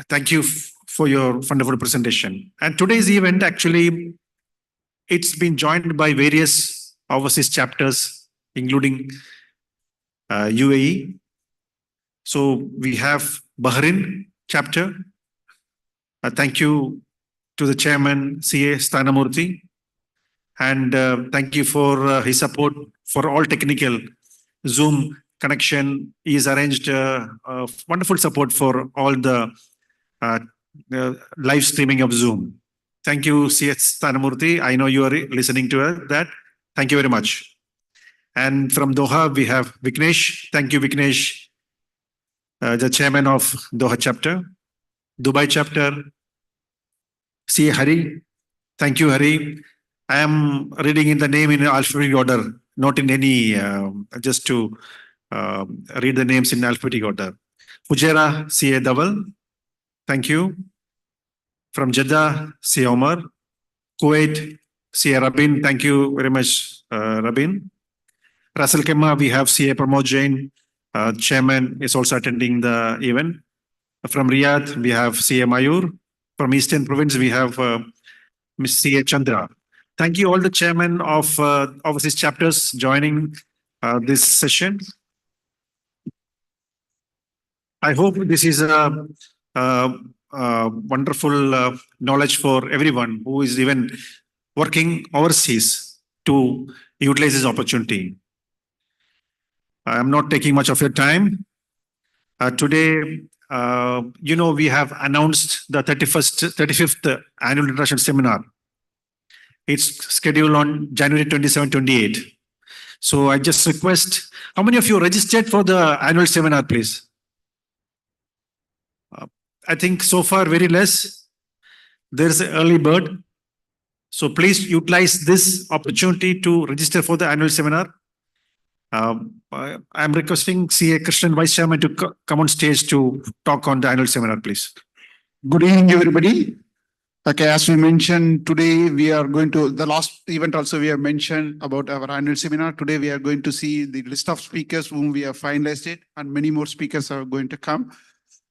Thank you for your wonderful presentation. And today's event, actually, it's been joined by various overseas chapters, including UAE. So we have Bahrain chapter. Thank you to the chairman, CA Sthanamurthy. And thank you for his support for all technical Zoom connection. He has arranged wonderful support for all the live streaming of Zoom. Thank you, CA Sthanamurthy. I know you are listening to that. Thank you very much. And from Doha, we have Viknesh. Thank you, Viknesh, the chairman of Doha chapter. Dubai chapter, CA Hari. Thank you, Hari. I am reading in the name in alphabetic order, not in any, just to read the names in alphabetic order. Fujairah, CA Dawal. Thank you. From Jeddah, CA Omar. Kuwait, CA Rabin. Thank you very much, Rabin. Russell Kemma, we have CA Pramod Jain. Chairman is also attending the event. From Riyadh, we have CA Mayur. From Eastern Province, we have Ms. CA Chandra. Thank you all the chairmen of overseas chapters joining this session. I hope this is a wonderful knowledge for everyone who is even working overseas to utilize this opportunity. I am not taking much of your time. Today, we have announced the 35th annual international seminar. It's scheduled on January 27, 28. So I just request, how many of you registered for the annual seminar, please? I think so far very less. There's an early bird. So please utilize this opportunity to register for the annual seminar. I'm requesting CA Krishnan, Vice Chairman, to come on stage to talk on the annual seminar, please. Good evening, everybody. Okay, as we mentioned, today we are going to, the last event also we have mentioned about our annual seminar. Today we are going to see the list of speakers whom we have finalized it, and many more speakers are going to come.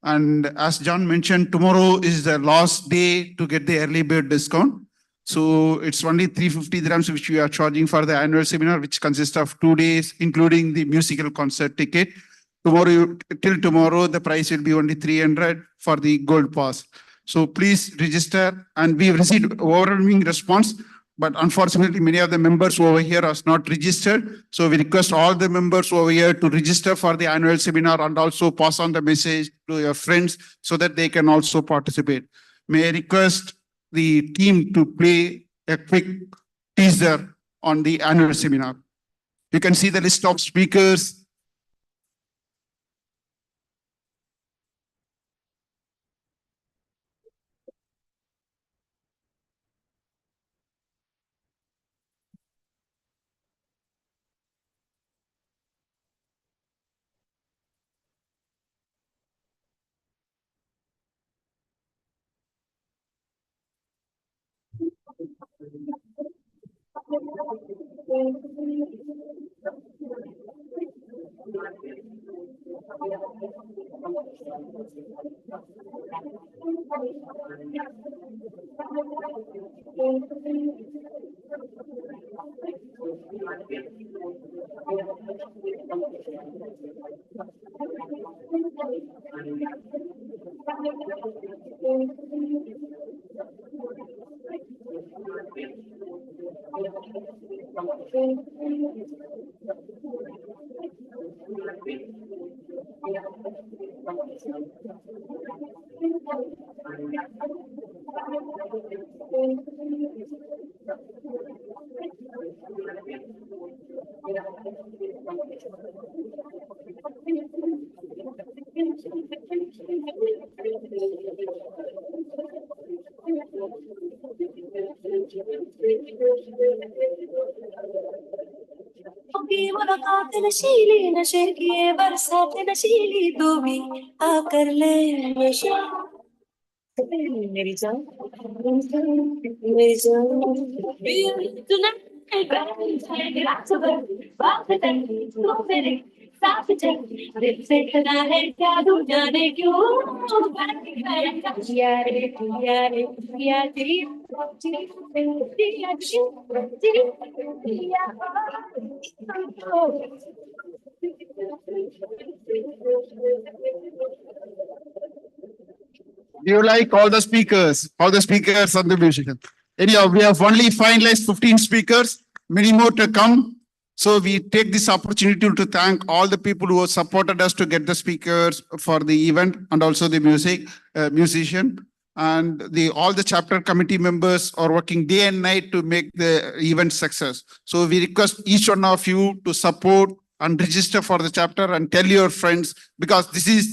And as John mentioned, tomorrow is the last day to get the early bird discount. So it's only 350 dirhams which we are charging for the annual seminar, which consists of 2 days, including the musical concert ticket. Tomorrow, till tomorrow, the price will be only 300 for the gold pass. So please register, and we've received overwhelming response, but unfortunately, many of the members over here are not registered. So we request all the members over here to register for the annual seminar and also pass on the message to your friends so that they can also participate. May I request the team to play a quick teaser on the annual seminar. You can see the list of speakers. मुलाकात नशीली नशे किए बरसात नशीली तू भी आकर ले नशा मेरी जान मेरी जान रात भर बात करनी तू मेरे साथ चल दिल से खड़ा है क्या तू जाने क्यों यारे यारे यारे Do you like all the speakers? All the speakers and the musicians. Anyhow, we have only finalized 15 speakers, many more to come. So we take this opportunity to thank all the people who have supported us to get the speakers for the event and also the musician. And all the chapter committee members are working day and night to make the event success. So we request each one of you to support and register for the chapter and tell your friends, because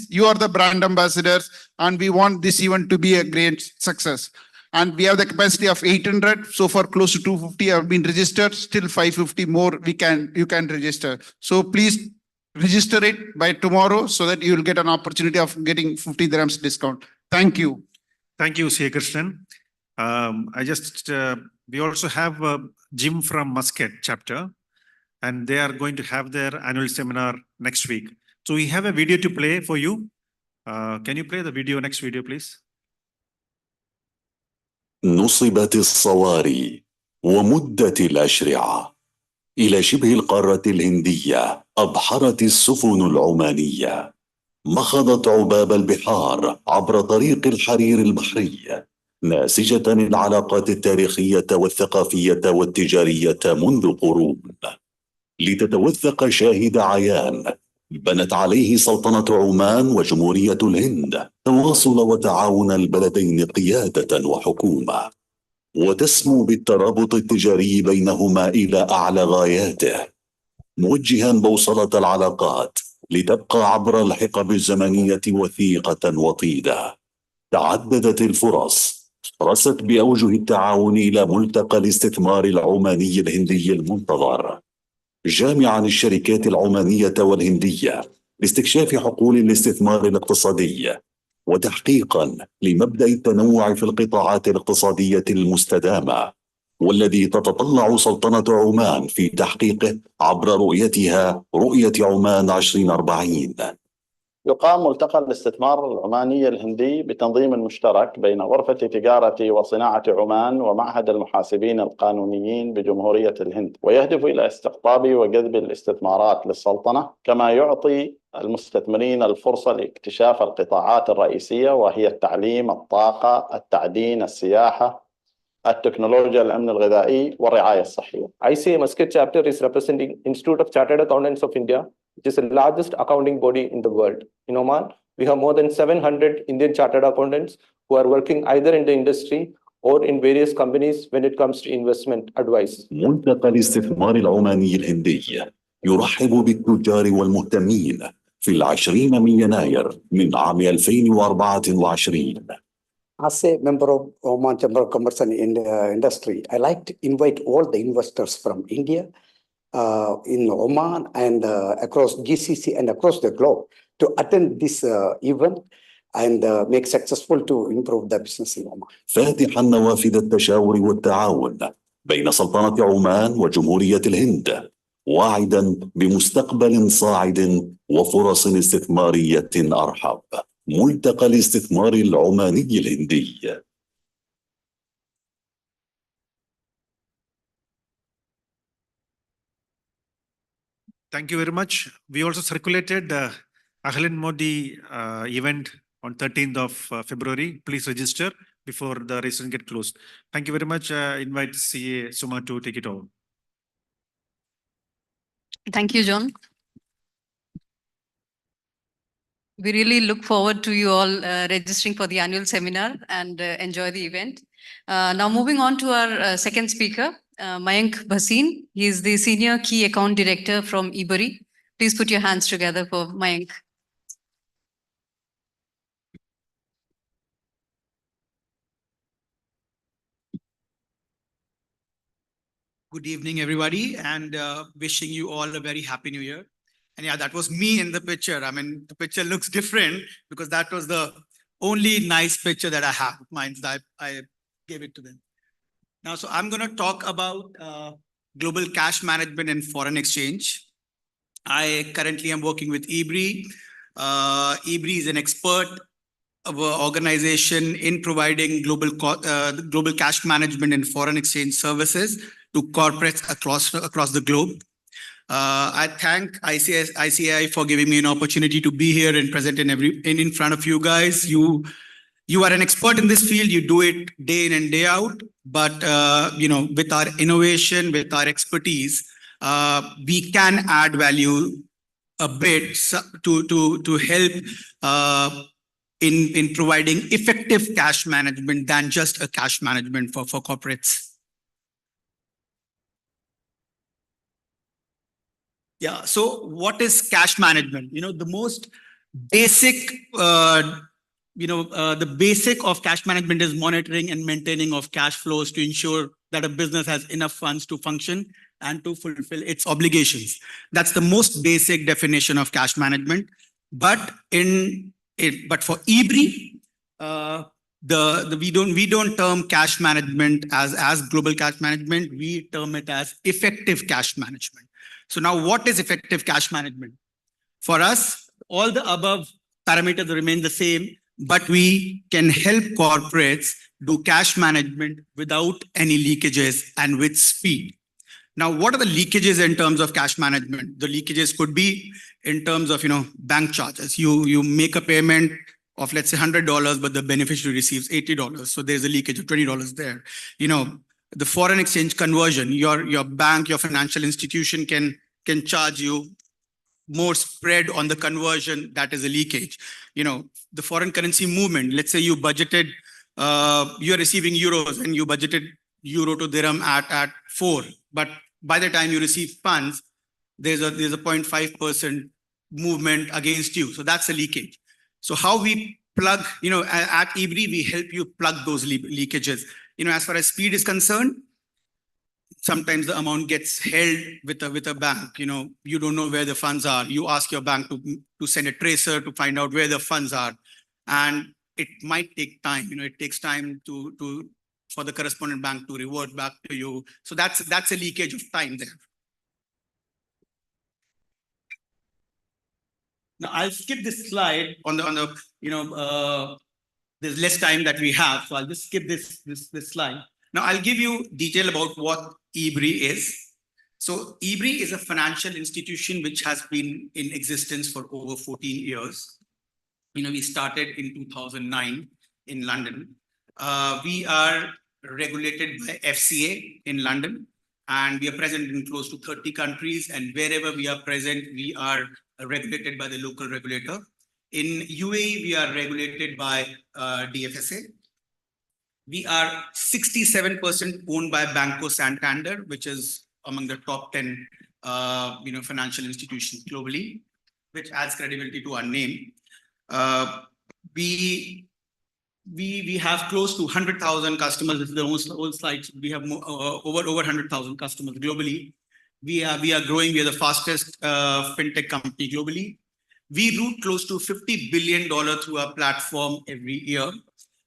you are the brand ambassadors and we want this event to be a great success. And we have the capacity of 800. So far, close to 250 have been registered. Still 550 more you can register. So please register it by tomorrow so that you will get an opportunity of getting 50 dirhams discount. Thank you. Thank you, C. Krishnan. We also have Jim from Muscat chapter, and they are going to have their annual seminar next week. So we have a video to play for you. Can you play the video, next video, please? نصبت الصواري ومدت الأشرعة إلى شبه القارة الهندية، أبحرت السفن العمانية، مخضت عباب البحار عبر طريق الحرير البحري، ناسجة العلاقات التاريخية والثقافية والتجارية منذ قرون، لتتوثق شاهد عيان بنت عليه سلطنة عمان وجمهورية الهند تواصل وتعاون البلدين قيادة وحكومة، وتسمو بالترابط التجاري بينهما إلى أعلى غاياته، موجها بوصلة العلاقات لتبقى عبر الحقب الزمنية وثيقة وطيدة. تعددت الفرص، رست بأوجه التعاون إلى ملتقى الاستثمار العماني الهندي المنتظر، جامعا الشركات العمانية والهندية لاستكشاف حقول الاستثمار الاقتصادي، وتحقيقا لمبدأ التنوع في القطاعات الاقتصادية المستدامة، والذي تتطلع سلطنة عمان في تحقيقه عبر رؤيتها رؤية عمان 2040. يقام ملتقى الاستثمار العماني الهندي بتنظيم مشترك بين غرفة تجارة وصناعة عمان ومعهد المحاسبين القانونيين بجمهورية الهند، ويهدف إلى استقطاب وجذب الاستثمارات للسلطنة، كما يعطي المستثمرين الفرصة لاكتشاف القطاعات الرئيسية وهي التعليم، الطاقة، التعدين، السياحة، التكنولوجيا، الأمن الغذائي والرعاية الصحية. ICA Muscat chapter is representing Institute of Chartered Accountants of India, which is the largest accounting body in the world. In Oman, we have more than 700 Indian chartered accountants who are working either in the industry or in various companies when it comes to investment advice. ملتقى الاستثمار العماني الهندي يرحب بالتجار والمهتمين في 20 من يناير من عام 2024. As a member of Oman Chamber of Commerce and Industry, I like to invite all the investors from India, in Oman and across GCC and across the globe to attend this event and make successful to improve the business in Oman. فاتحا نوافذ التشاور والتعاون بين سلطنة عمان وجمهورية الهند، واعدا بمستقبل صاعد وفرص استثمارية أرحب. ملتقى الاستثمار العماني الهندي. Thank you very much. We also circulated Ahlan Modi event on 13th of February. Please register before the registration get closed. Thank you very much. Invite CA Suma to take it over. Thank you, John. We really look forward to you all registering for the annual seminar and enjoy the event. Now moving on to our second speaker, Mayank Bhasin. He is the Senior Key Account Director from eBury. Please put your hands together for Mayank. Good evening, everybody, and wishing you all a very happy new year. And yeah, that was me in the picture. I mean, the picture looks different because that was the only nice picture that I have. Mine that I gave it to them. Now, so I'm going to talk about global cash management and foreign exchange. I currently am working with EBRI. EBRI is an expert of an organization in providing global cash management and foreign exchange services to corporates across the globe. I thank ICI for giving me an opportunity to be here and present in front of you guys. You are an expert in this field. You do it day in and day out. But with our innovation, with our expertise, we can add value a bit to help in providing effective cash management than just a cash management for corporates. Yeah. So what is cash management? The most basic, the basic of cash management is monitoring and maintaining of cash flows to ensure that a business has enough funds to function and to fulfill its obligations. That's the most basic definition of cash management. But for EBRI, we don't term cash management as global cash management. We term it as effective cash management. So now what is effective cash management? For us, all the above parameters remain the same, but we can help corporates do cash management without any leakages and with speed. Now, what are the leakages in terms of cash management? The leakages could be in terms of, bank charges. You make a payment of, let's say, $100, but the beneficiary receives $80. So there's a leakage of $20 there. The foreign exchange conversion, your bank, your financial institution can charge you more spread on the conversion. That is a leakage. The foreign currency movement, let's say you budgeted, you're receiving euros and you budgeted euro to dirham at 4, but by the time you receive funds, there's a 0.5% movement against you. So that's a leakage. So how we plug, at EBRI, we help you plug those leakages. As far as speed is concerned, sometimes the amount gets held with a bank. You don't know where the funds are. You ask your bank to send a tracer to find out where the funds are. And it might take time. It takes time for the correspondent bank to revert back to you. So that's a leakage of time there. Now I'll skip this slide on the there's less time that we have, so I'll just skip this slide. Now I'll give you detail about what EBRI is. So EBRI is a financial institution which has been in existence for over 14 years. We started in 2009 in London. We are regulated by FCA in London, and we are present in close to 30 countries. And wherever we are present, we are regulated by the local regulator. In UAE, we are regulated by DFSA. We are 67% owned by Banco Santander, which is among the top 10 financial institutions globally, which adds credibility to our name. We have close to 100,000 customers. This is the old slide. We have over 100,000 customers globally. We are growing. We are the fastest fintech company globally. We route close to $50 billion through our platform every year.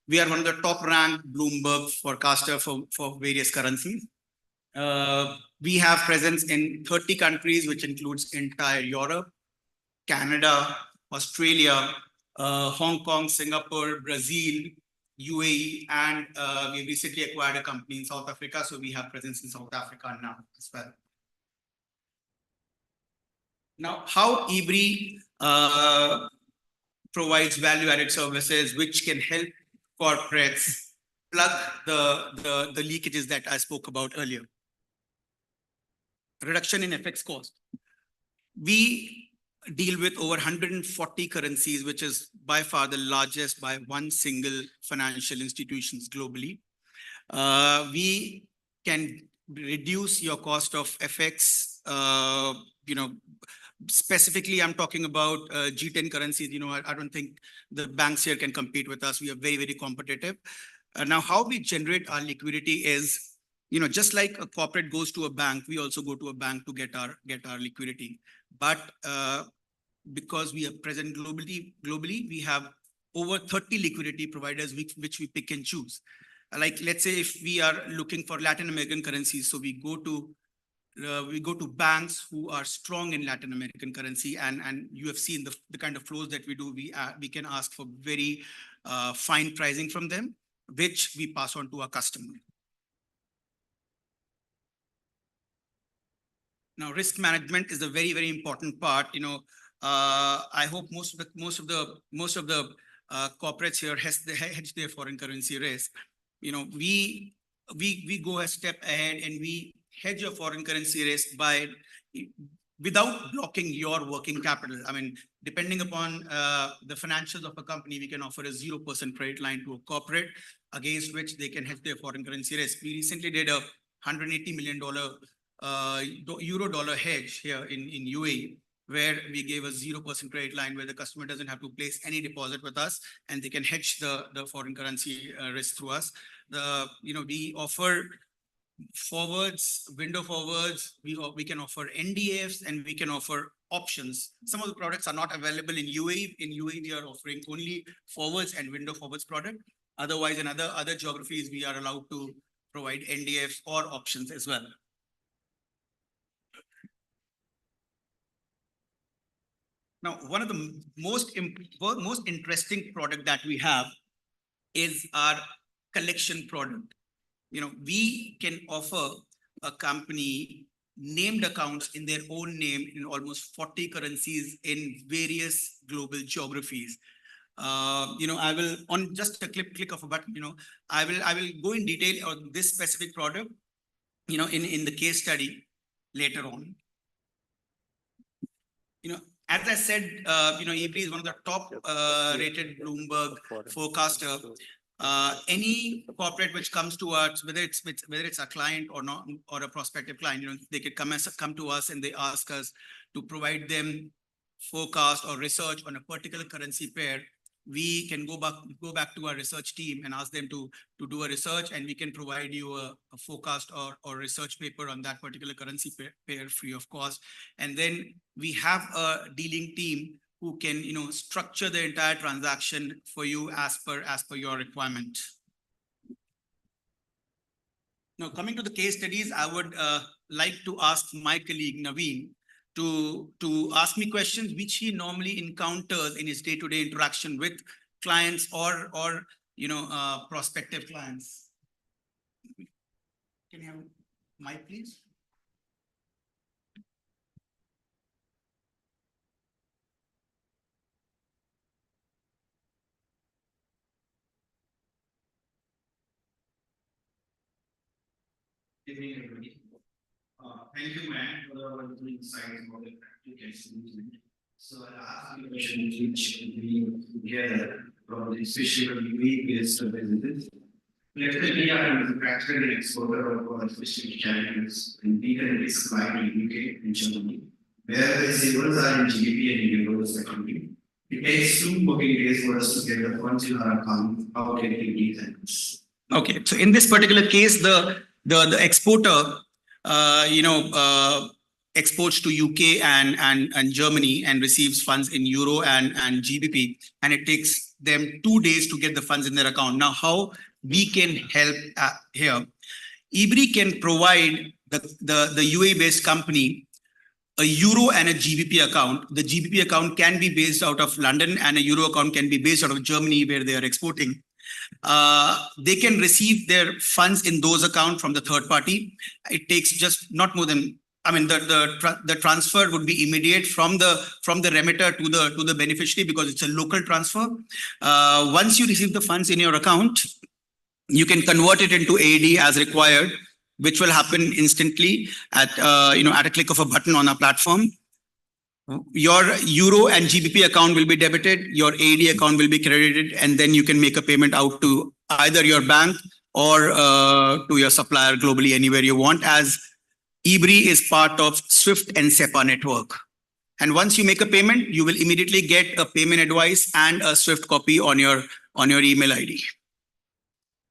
We are one of the top-ranked Bloomberg forecaster for various currencies. We have presence in 30 countries, which includes entire Europe, Canada, Australia, Hong Kong, Singapore, Brazil, UAE, and we recently acquired a company in South Africa, so we have presence in South Africa now as well. Now, how EBRI provides value-added services which can help corporates plug the leakages that I spoke about earlier. Reduction in FX cost. We deal with over 140 currencies, which is by far the largest by one single financial institutions globally. We can reduce your cost of FX. Specifically, I'm talking about G10 currencies. I don't think the banks here can compete with us. We are very, very competitive. Now, how we generate our liquidity is just like a corporate goes to a bank, we also go to a bank to get our liquidity. But because we are present globally, we have over 30 liquidity providers which we pick and choose. Like, let's say if we are looking for Latin American currencies, so we go to banks who are strong in Latin American currency, and you have seen the kind of flows that we do. We can ask for very fine pricing from them, which we pass on to our customer. Now, risk management is a very, very important part. I hope most of the corporates here hedge their foreign currency risk. We go a step ahead and we hedge your foreign currency risk without blocking your working capital. I mean, depending upon the financials of a company, we can offer a 0% credit line to a corporate against which they can hedge their foreign currency risk. We recently did a $180 million euro-dollar hedge here in UAE, where we gave a 0% credit line where the customer doesn't have to place any deposit with us, and they can hedge the foreign currency risk through us. We offer forwards, window forwards, we can offer NDFs, and we can offer options. Some of the products are not available in UAE. In UAE, we are offering only forwards and window forwards product. Otherwise, in other geographies, we are allowed to provide NDFs or options as well. Now, one of the most interesting product that we have is our collection product. We can offer a company named accounts in their own name in almost 40 currencies in various global geographies. I will, on just a click of a button, I will go in detail on this specific product, in the case study later on. As I said, EBRI is one of the top rated Bloomberg forecaster. Any corporate which comes to us, whether it's a client or not, or a prospective client, they could come to us and they ask us to provide them forecast or research on a particular currency pair. We can go back to our research team and ask them to do a research, and we can provide you a forecast or research paper on that particular currency pair free of cost. And then we have a dealing team who can structure the entire transaction for you as per your requirement. Now, coming to the case studies, I would like to ask my colleague Naveen to ask me questions which he normally encounters in his day-to-day interaction with clients or prospective clients. Can you have mic, please? Good evening, everybody. Thank you, man, for the wonderful insights about the practical solution. So I'll ask you a question which we together from the special UAE-based businesses. Let's say we are the practical exporter of special challenges and we can risk like in UK and Germany, where the receivables are in GBP and euros respectively. It takes 2 working days for us to get the funds in our account. How can we do that? Okay, so in this particular case, the exporter exports to UK and Germany and receives funds in euro and GBP, and it takes them 2 days to get the funds in their account. Now, how we can help here? EBRI can provide the UAE-based company a euro and a GBP account. The GBP account can be based out of London, and a euro account can be based out of Germany, where they are exporting. They can receive their funds in those accounts from the third party. It takes just not more than, the transfer would be immediate from the remitter to the beneficiary, because it's a local transfer. Once you receive the funds in your account, you can convert it into AED as required, which will happen instantly at a click of a button on our platform. Your euro and GBP account will be debited, your AED account will be credited, and then you can make a payment out to either your bank or to your supplier globally, anywhere you want, as EBRI is part of SWIFT and SEPA network. And once you make a payment, you will immediately get a payment advice and a SWIFT copy on your email ID.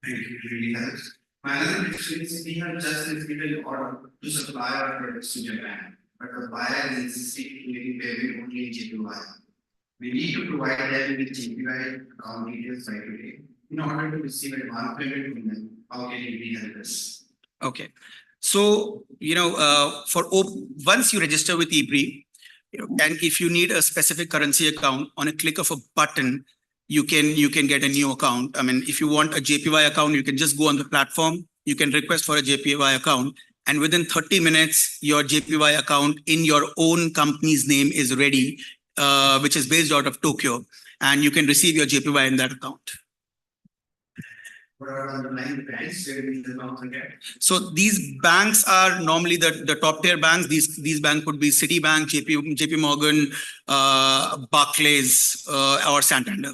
Thank you. Really helps. My other question is, we have just received an order to supply our products to Japan, but the buyer is insisting to make payment only in JPY. We need to provide them with JPY account details right away in order to receive advance payment from them. How can you help us? Okay. So, once you register with eBree, and if you need a specific currency account, on a click of a button, you can get a new account. I mean, if you want a JPY account, you can just go on the platform, you can request for a JPY account, and within 30 minutes, your JPY account in your own company's name is ready, which is based out of Tokyo, and you can receive your JPY in that account. What are underlying banks where we account again? So these banks are normally the top tier banks. These banks could be Citibank, JP Morgan, Barclays, or Santander.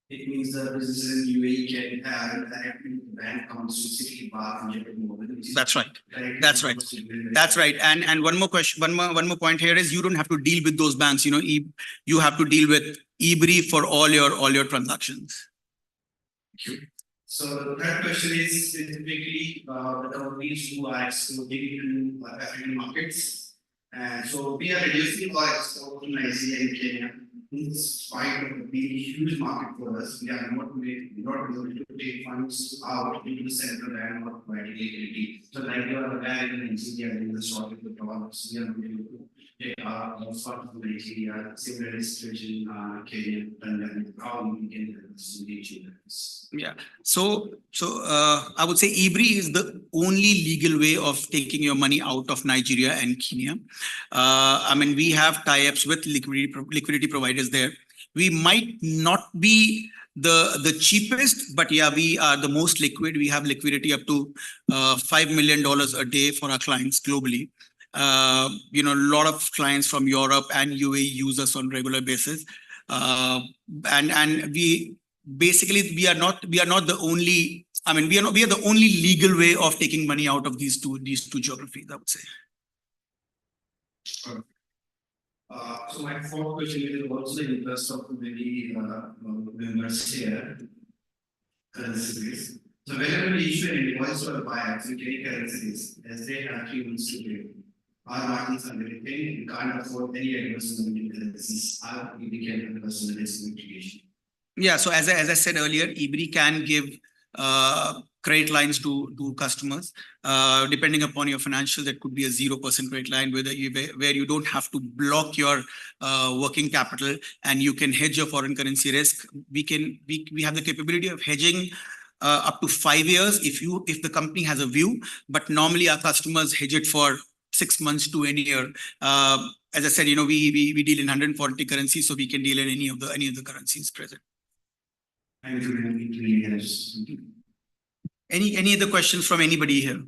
It means the businesses in UAE can have directly bank accounts to Citibank and JP Morgan. That's right. That's right. That's right. And one more question, one more point here is you don't have to deal with those banks. You have to deal with eBree for all your transactions. Thank you. So the third question is specifically the companies who are exporting to African markets. And so we are reducing our export to Nigeria and Kenya. In spite of being a huge market for us, we are not able to take funds out into the central bank or providing liquidity. So like you are aware in Nigeria, in the short of the dollars, we are not able to take our funds from Nigeria, similar situation in Kenya, and how we can engage in this. Yeah. So I would say eBree is the only legal way of taking your money out of Nigeria and Kenya. I mean, we have tie-ups with liquidity providers there. We might not be the cheapest, but yeah, we are the most liquid. We have liquidity up to $5 million a day for our clients globally. A lot of clients from Europe and UAE use us on regular basis, and we basically we are not the only. I mean, we are the only legal way of taking money out of these two geographies, I would say. So my fourth question is also in interest of many members here, currencies. So whenever we issue an invoice or a buyout with any currencies, as they have 3 months to pay, our margins are very thin. We can't afford any adversity in currencies. How we can help us in this mitigation? Yeah. So as I said earlier, eBree can give credit lines to customers, depending upon your financials. That could be a 0% credit line, where you don't have to block your working capital, and you can hedge your foreign currency risk. We have the capability of hedging up to 5 years if the company has a view, but normally our customers hedge it for 6 months to a year. As I said, we deal in 140 currencies, so we can deal in any of the currencies present. Thank you. Any other questions from anybody here?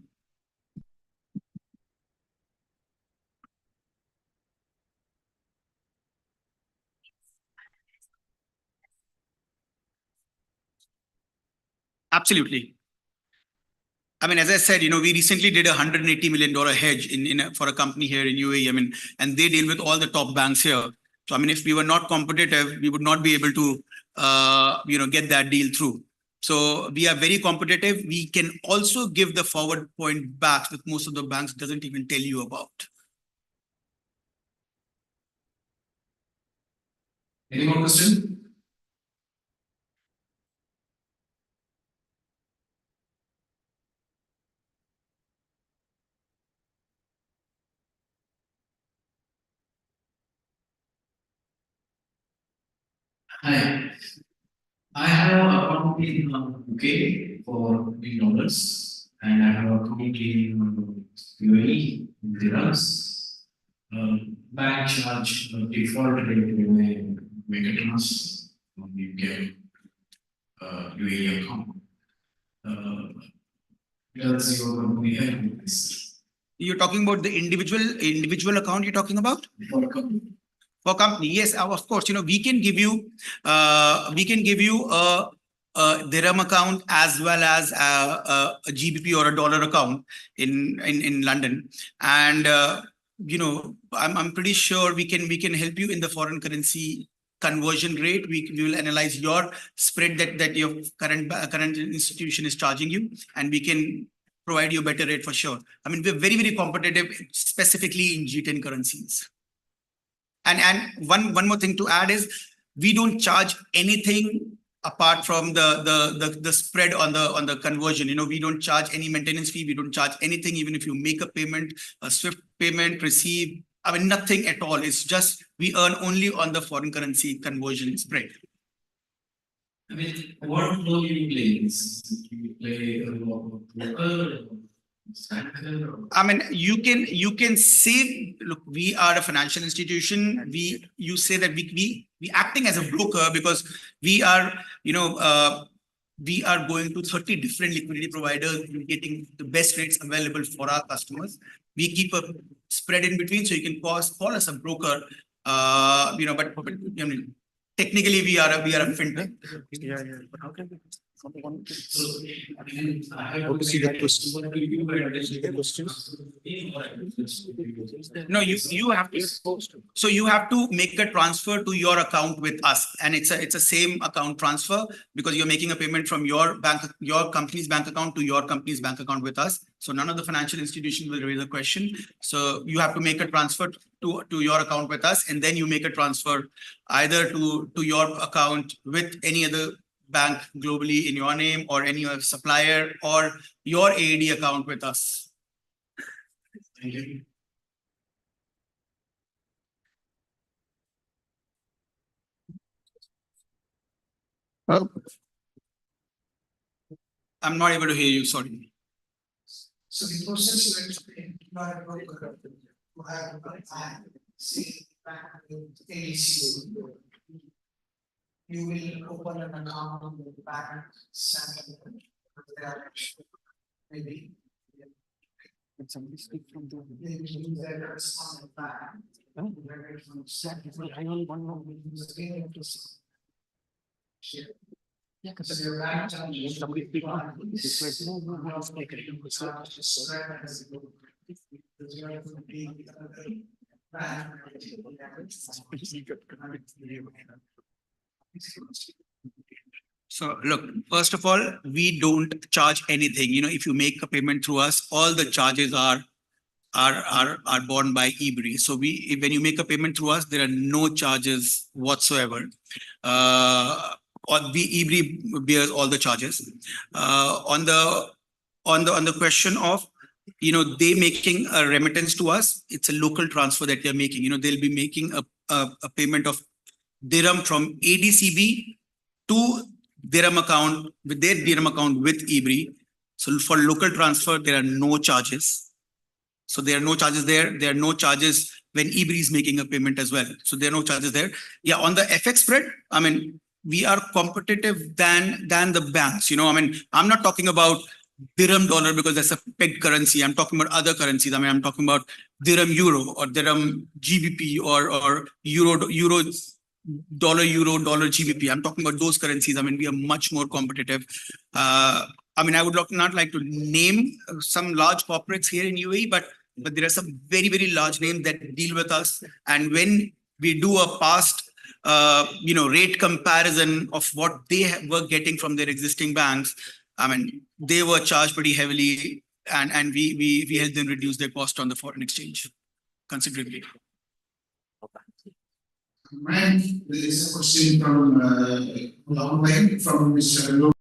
Absolutely. I mean, as I said, we recently did a $180 million hedge for a company here in UAE. I mean, and they deal with all the top banks here. So I mean, if we were not competitive, we would not be able to get that deal through. So we are very competitive. We can also give the forward point back that most of the banks doesn't even tell you about. Any more questions? Hi. I have an account in UK for $3, and I have an account in UAE in dirhams. Bank charge default rate when I make a transfer from UK UAE account. Does your company help with this? You're talking about the individual account you're talking about? For company. For company, yes, of course. We can give you a dirham account as well as a GBP or a dollar account in London, and I'm pretty sure we can help you in the foreign currency conversion rate. We will analyze your spread that your current institution is charging you, and we can provide you a better rate for sure. I mean, we're very, very competitive, specifically in G10 currencies. And one more thing to add is we don't charge anything apart from the spread on the conversion. You know, we don't charge any maintenance fee. We don't charge anything, even if you make a payment, a SWIFT payment, receive. I mean, nothing at all. It's just we earn only on the foreign currency conversion spread. I mean, what role do you play? Do you play a local? I mean, you can say, look, we are a financial institution. You say that we acting as a broker because we are, you know, we are going to 30 different liquidity providers, getting the best rates available for our customers. We keep a spread in between, so you can call us a broker. You know, but I mean, technically we are a fintech. Yeah. But how can we? So, I have to see the questions. No, you have to. So you have to make a transfer to your account with us, and it's a same account transfer because you're making a payment from your company's bank account to your company's bank account with us. So none of the financial institutions will raise a question. So you have to make a transfer to your account with us, and then you make a transfer either to your account with any other bank globally in your name, or any other supplier, or your AED account with us. Thank you. I'm not able to hear you, sorry. So the process is not a broker to have a say you will open an account with the bank, maybe. Can somebody speak from the bank? I only one more. Yeah, because your bank somebody speak on So look, first of all, we don't charge anything. You know, if you make a payment through us, all the charges are borne by eBri. So when you make a payment through us, there are no charges whatsoever. Or eBri bears all the charges. On the question of, you know, they making a remittance to us, it's a local transfer that they're making. You know, they'll be making a payment of dirham from ADCB to dirham account with their dirham account with eBri. So for local transfer, there are no charges. So there are no charges there. There are no charges when eBri is making a payment as well. So there are no charges there. Yeah, on the FX spread, I mean, we are competitive than the banks. You know, I mean, I'm not talking about dirham dollar because that's a pegged currency. I'm talking about other currencies. I mean, I'm talking about dirham euro or dirham GBP or euro dollar GBP. I'm talking about those currencies. I mean, we are much more competitive. I mean, I would not like to name some large corporates here in UAE, but there are some very, very large names that deal with us. And when we do a past you know, rate comparison of what they were getting from their existing banks, I mean, they were charged pretty heavily, and we helped them reduce their cost on the foreign exchange considerably. There is a question from online from Mr.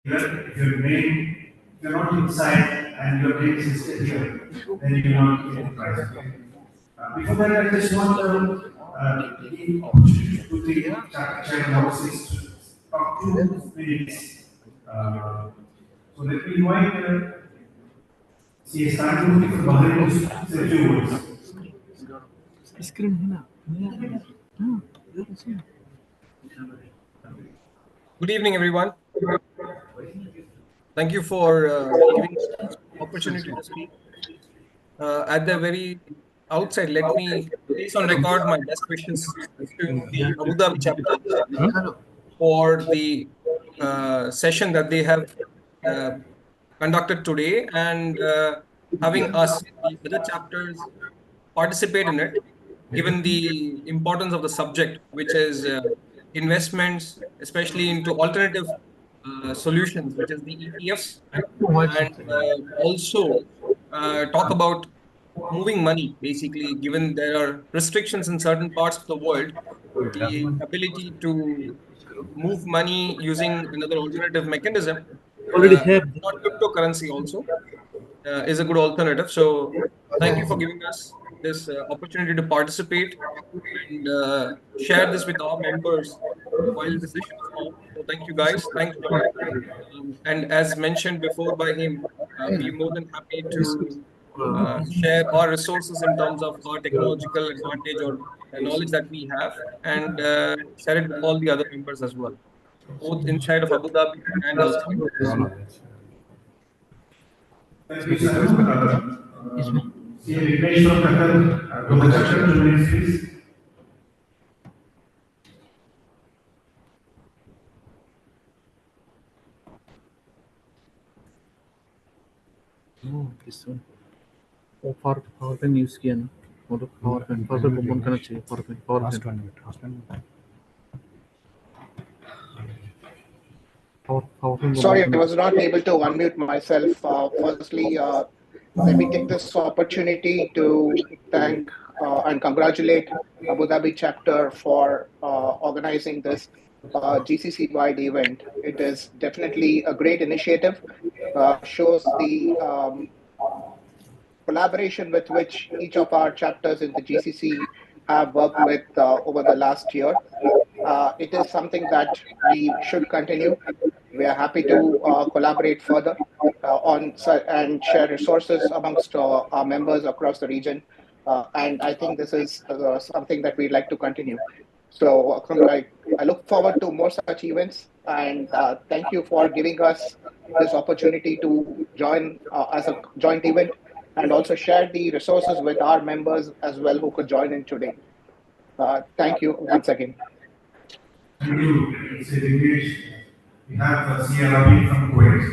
If your name, if you're not inside and your name is listed here, then you will not get the price. Before that, I just want to give opportunity to the chapter analysis to talk 2 minutes. So let me invite CS Tanmurthy from Bahrain to say a few words. Good evening, everyone. Thank you for giving me this opportunity to speak. At the very outset, let me place on record my best wishes to the Abu Dhabi chapter for the session that they have uh, conducted today, and having us, the other chapters, participate in it, given the importance of the subject, which is investments, especially into alternative solutions, which is the ETFs, and also talk about moving money, basically, given there are restrictions in certain parts of the world, the ability to move money using another alternative mechanism, not cryptocurrency also, is a good alternative. So thank you for giving us this opportunity to participate and share this with our members while the session is on. So thank you guys. Thanks, John. And as mentioned before by him, we're more than happy to share our resources in terms of our technological advantage or knowledge that we have, and share it with all the other members as well, both inside of Abu Dhabi and outside. Thank you, sir. Vignesh from Qatar, Global Chapter, 2 minutes, please. Power pen use किया ना वो तो power pen open करना चाहिए power pen Sorry, I was not able to unmute myself. Firstly, let me take this opportunity to thank and congratulate Abu Dhabi chapter for organizing this GCC-wide event. It is definitely a great initiative, shows the collaboration with which each of our chapters in the GCC have worked with over the last year. It is something that we should continue. We are happy to collaborate further on and share resources amongst our members across the region. And I think this is something that we'd like to continue. So I look forward to more such events, and thank you for giving us this opportunity to join as a joint event and also share the resources with our members as well who could join in today. Thank you once again. Thank you. It's a Vignesh. We have Sia Rabi from Kuwait.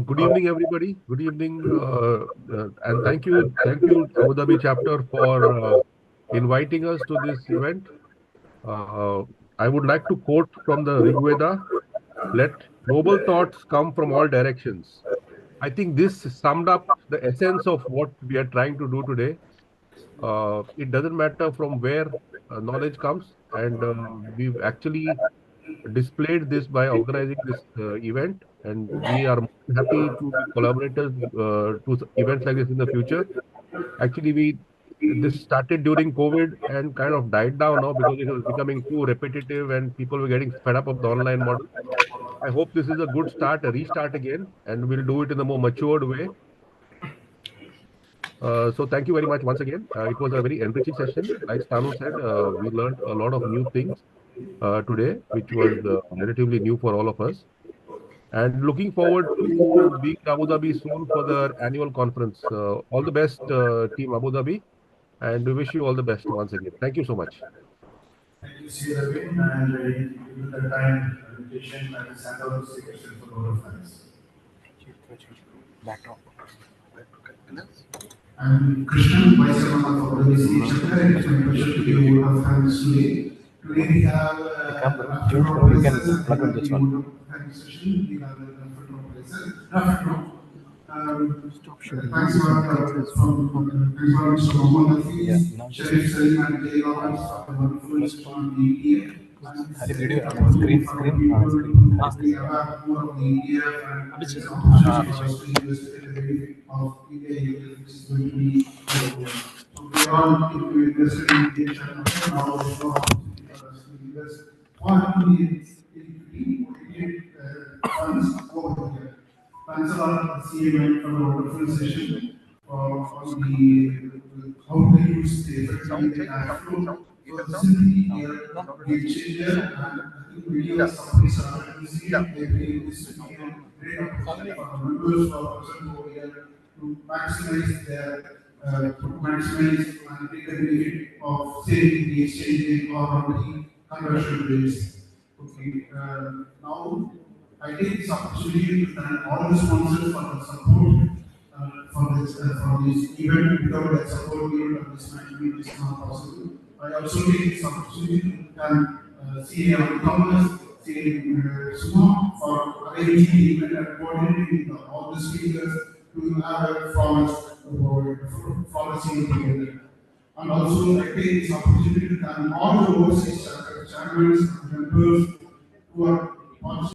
Good evening, everybody. Good evening, and thank you, Abu Dhabi chapter for inviting us to this event. I would like to quote from the Rig Veda: "Let noble thoughts come from all directions." I think this summed up the essence of what we are trying to do today. It doesn't matter from where knowledge comes, and we've actually displayed this by organizing this event, and we are happy to be collaborators to events like this in the future. Actually, this started during COVID and kind of died down now because it was becoming too repetitive and people were getting fed up of the online model. I hope this is a good start, a restart again, and we'll do it in a more matured way. So thank you very much once again. It was a very enriching session. Like Stanu said, we learned a lot of new things today, which was relatively new for all of us. And looking forward to being in Abu Dhabi soon for the annual conference. All the best, Team Abu Dhabi, and we wish you all the best once again. Thank you so much. Thank you, Sia Rabi, and given the time limitation, I will send out the question for all of us. I'm Krishnan, Vice Chairman of the GCC chapter. It's my pleasure to be one of friends today. Today we have session. We have Thanks a lot Mr. Mohammed Hafiz, Sharif Salim and Jay Roberts for the wonderful on the ETF. We have more of the ETF and this opportunity for us to invest in the benefit of India, which is going to be global. So we are all interested in Indian share market. Now there is no opportunity for us to invest on Indian funds over here. Thanks a lot, CM, for the wonderful session on the how to use the effectively the cash flow. So simply game changer, and I think many of companies are using it. They believe this to be a great opportunity for members who are present over here to maximize their maximize and take the benefit of saving the exchange or on the conversion rates. Okay, now I take this opportunity to thank all the sponsors for the support for this event. Without their support, even this management is not possible. I also take this opportunity to thank CA Thomas, CA Suma for arranging the event and coordinating all the speakers to have a flawless event together. And also I take this opportunity to thank all the overseas channels and members who are also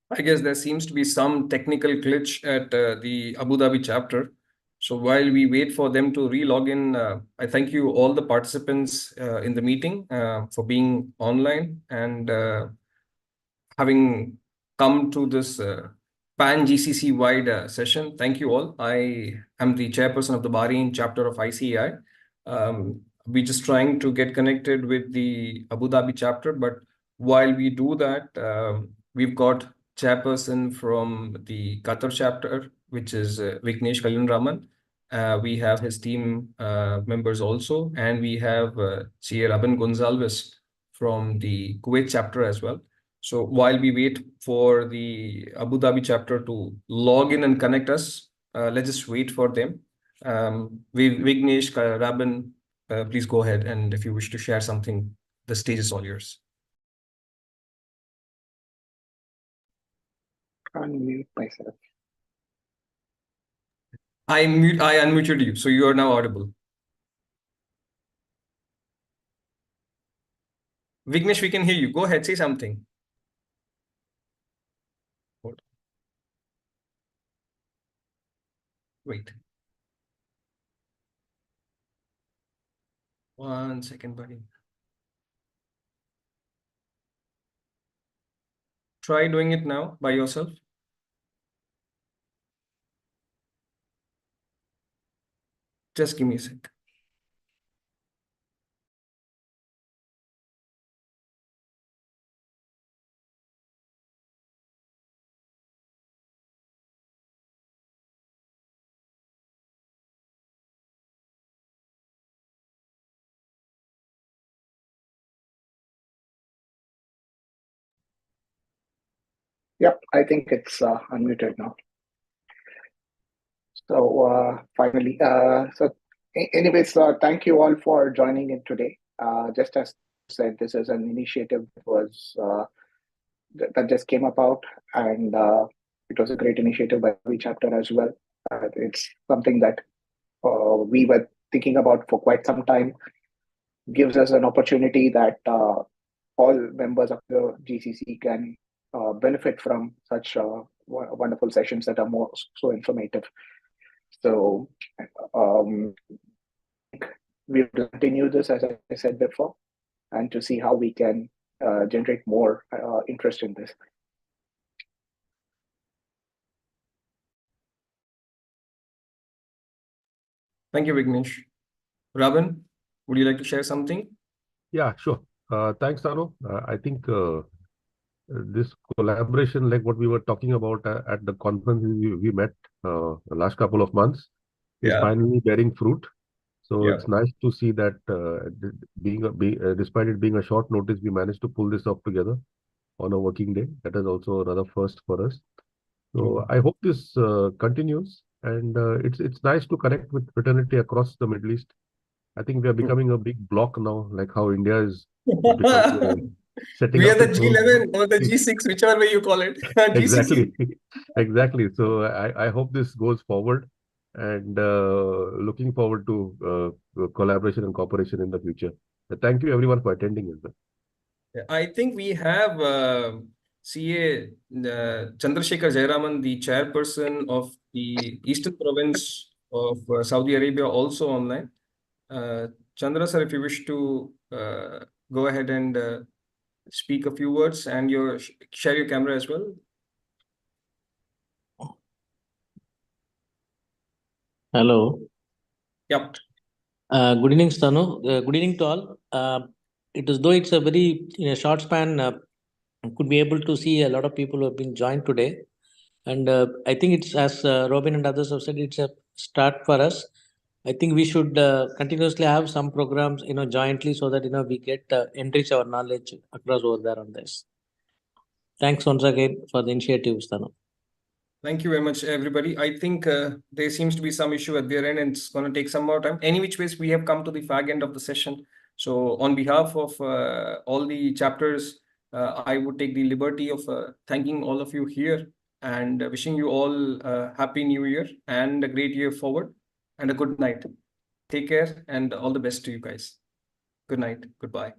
I guess there seems to be some technical glitch at the Abu Dhabi chapter. So while we wait for them to re-log in, I thank you all the participants in the meeting for being online and having come to this pan GCC wide session. Thank you all. I am the chairperson of the Bahrain chapter of ICAI. We're just trying to get connected with the Abu Dhabi chapter, but while we do that, we've got chairperson from the Qatar chapter, which is Vignesh Kalyanaraman. We have his team members also, and we have CA Rabin Gonzalez from the Kuwait chapter as well. So while we wait for the Abu Dhabi chapter to log in and connect us, let's just wait for them. Vignesh, Rabin, please go ahead, and if you wish to share something, the stage is all yours. Unmute myself. I unmuted you, so you are now audible. Vignesh, we can hear you. Go ahead, say something. Hold on. Wait. 1 second, buddy. Try doing it now by yourself. Just give me a sec. Yep, I think it's unmuted now. So finally, anyways, thank you all for joining in today. Just as I said, this is an initiative that was that just came about, and it was a great initiative by the chapter as well. It's something that we were thinking about for quite some time. Gives us an opportunity that all members of the GCC can benefit from such wonderful sessions that are so informative. So we'll continue this, as I said before, and to see how we can generate more interest in this. Thank you, Vignesh. Rabin, would you like to share something? Yeah, sure. Thanks, Tanu. I think this collaboration, like what we were talking about at the conference we met the last couple of months, is finally bearing fruit. So it's nice to see that despite it being a short notice, we managed to pull this off together on a working day. That is also another first for us. So I hope this continues, and it's nice to connect with fraternity across the Middle East. I think we are becoming a big block now, like how India is setting We up are the its own- G11 or the G6, whichever way you call it. Exactly, GCC. exactly. So I hope this goes forward, and looking forward to collaboration and cooperation in the future. Thank you everyone for attending as well. I think we have CA Chandrasekhar Jayaraman, the chairperson of the Eastern Province of Saudi Arabia, also online. Chandra sir, if you wish to go ahead and speak a few words and share your camera as well. Hello. Yep. Good evening, Stanu. Good evening to all. It is though it's a very in a short span, could be able to see a lot of people who have been joined today, and I think it's as Robin and others have said, it's a start for us. I think we should continuously have some programs, jointly, so that we get enrich our knowledge across over there on this. Thanks once again for the initiative, Stanu. Thank you very much, everybody. I think there seems to be some issue at their end, and it's going to take some more time. Any which ways, we have come to the fag end of the session. So on behalf of all the chapters, I would take the liberty of thanking all of you here and wishing you all a happy new year and a great year forward and a good night. Take care and all the best to you guys. Good night. Goodbye.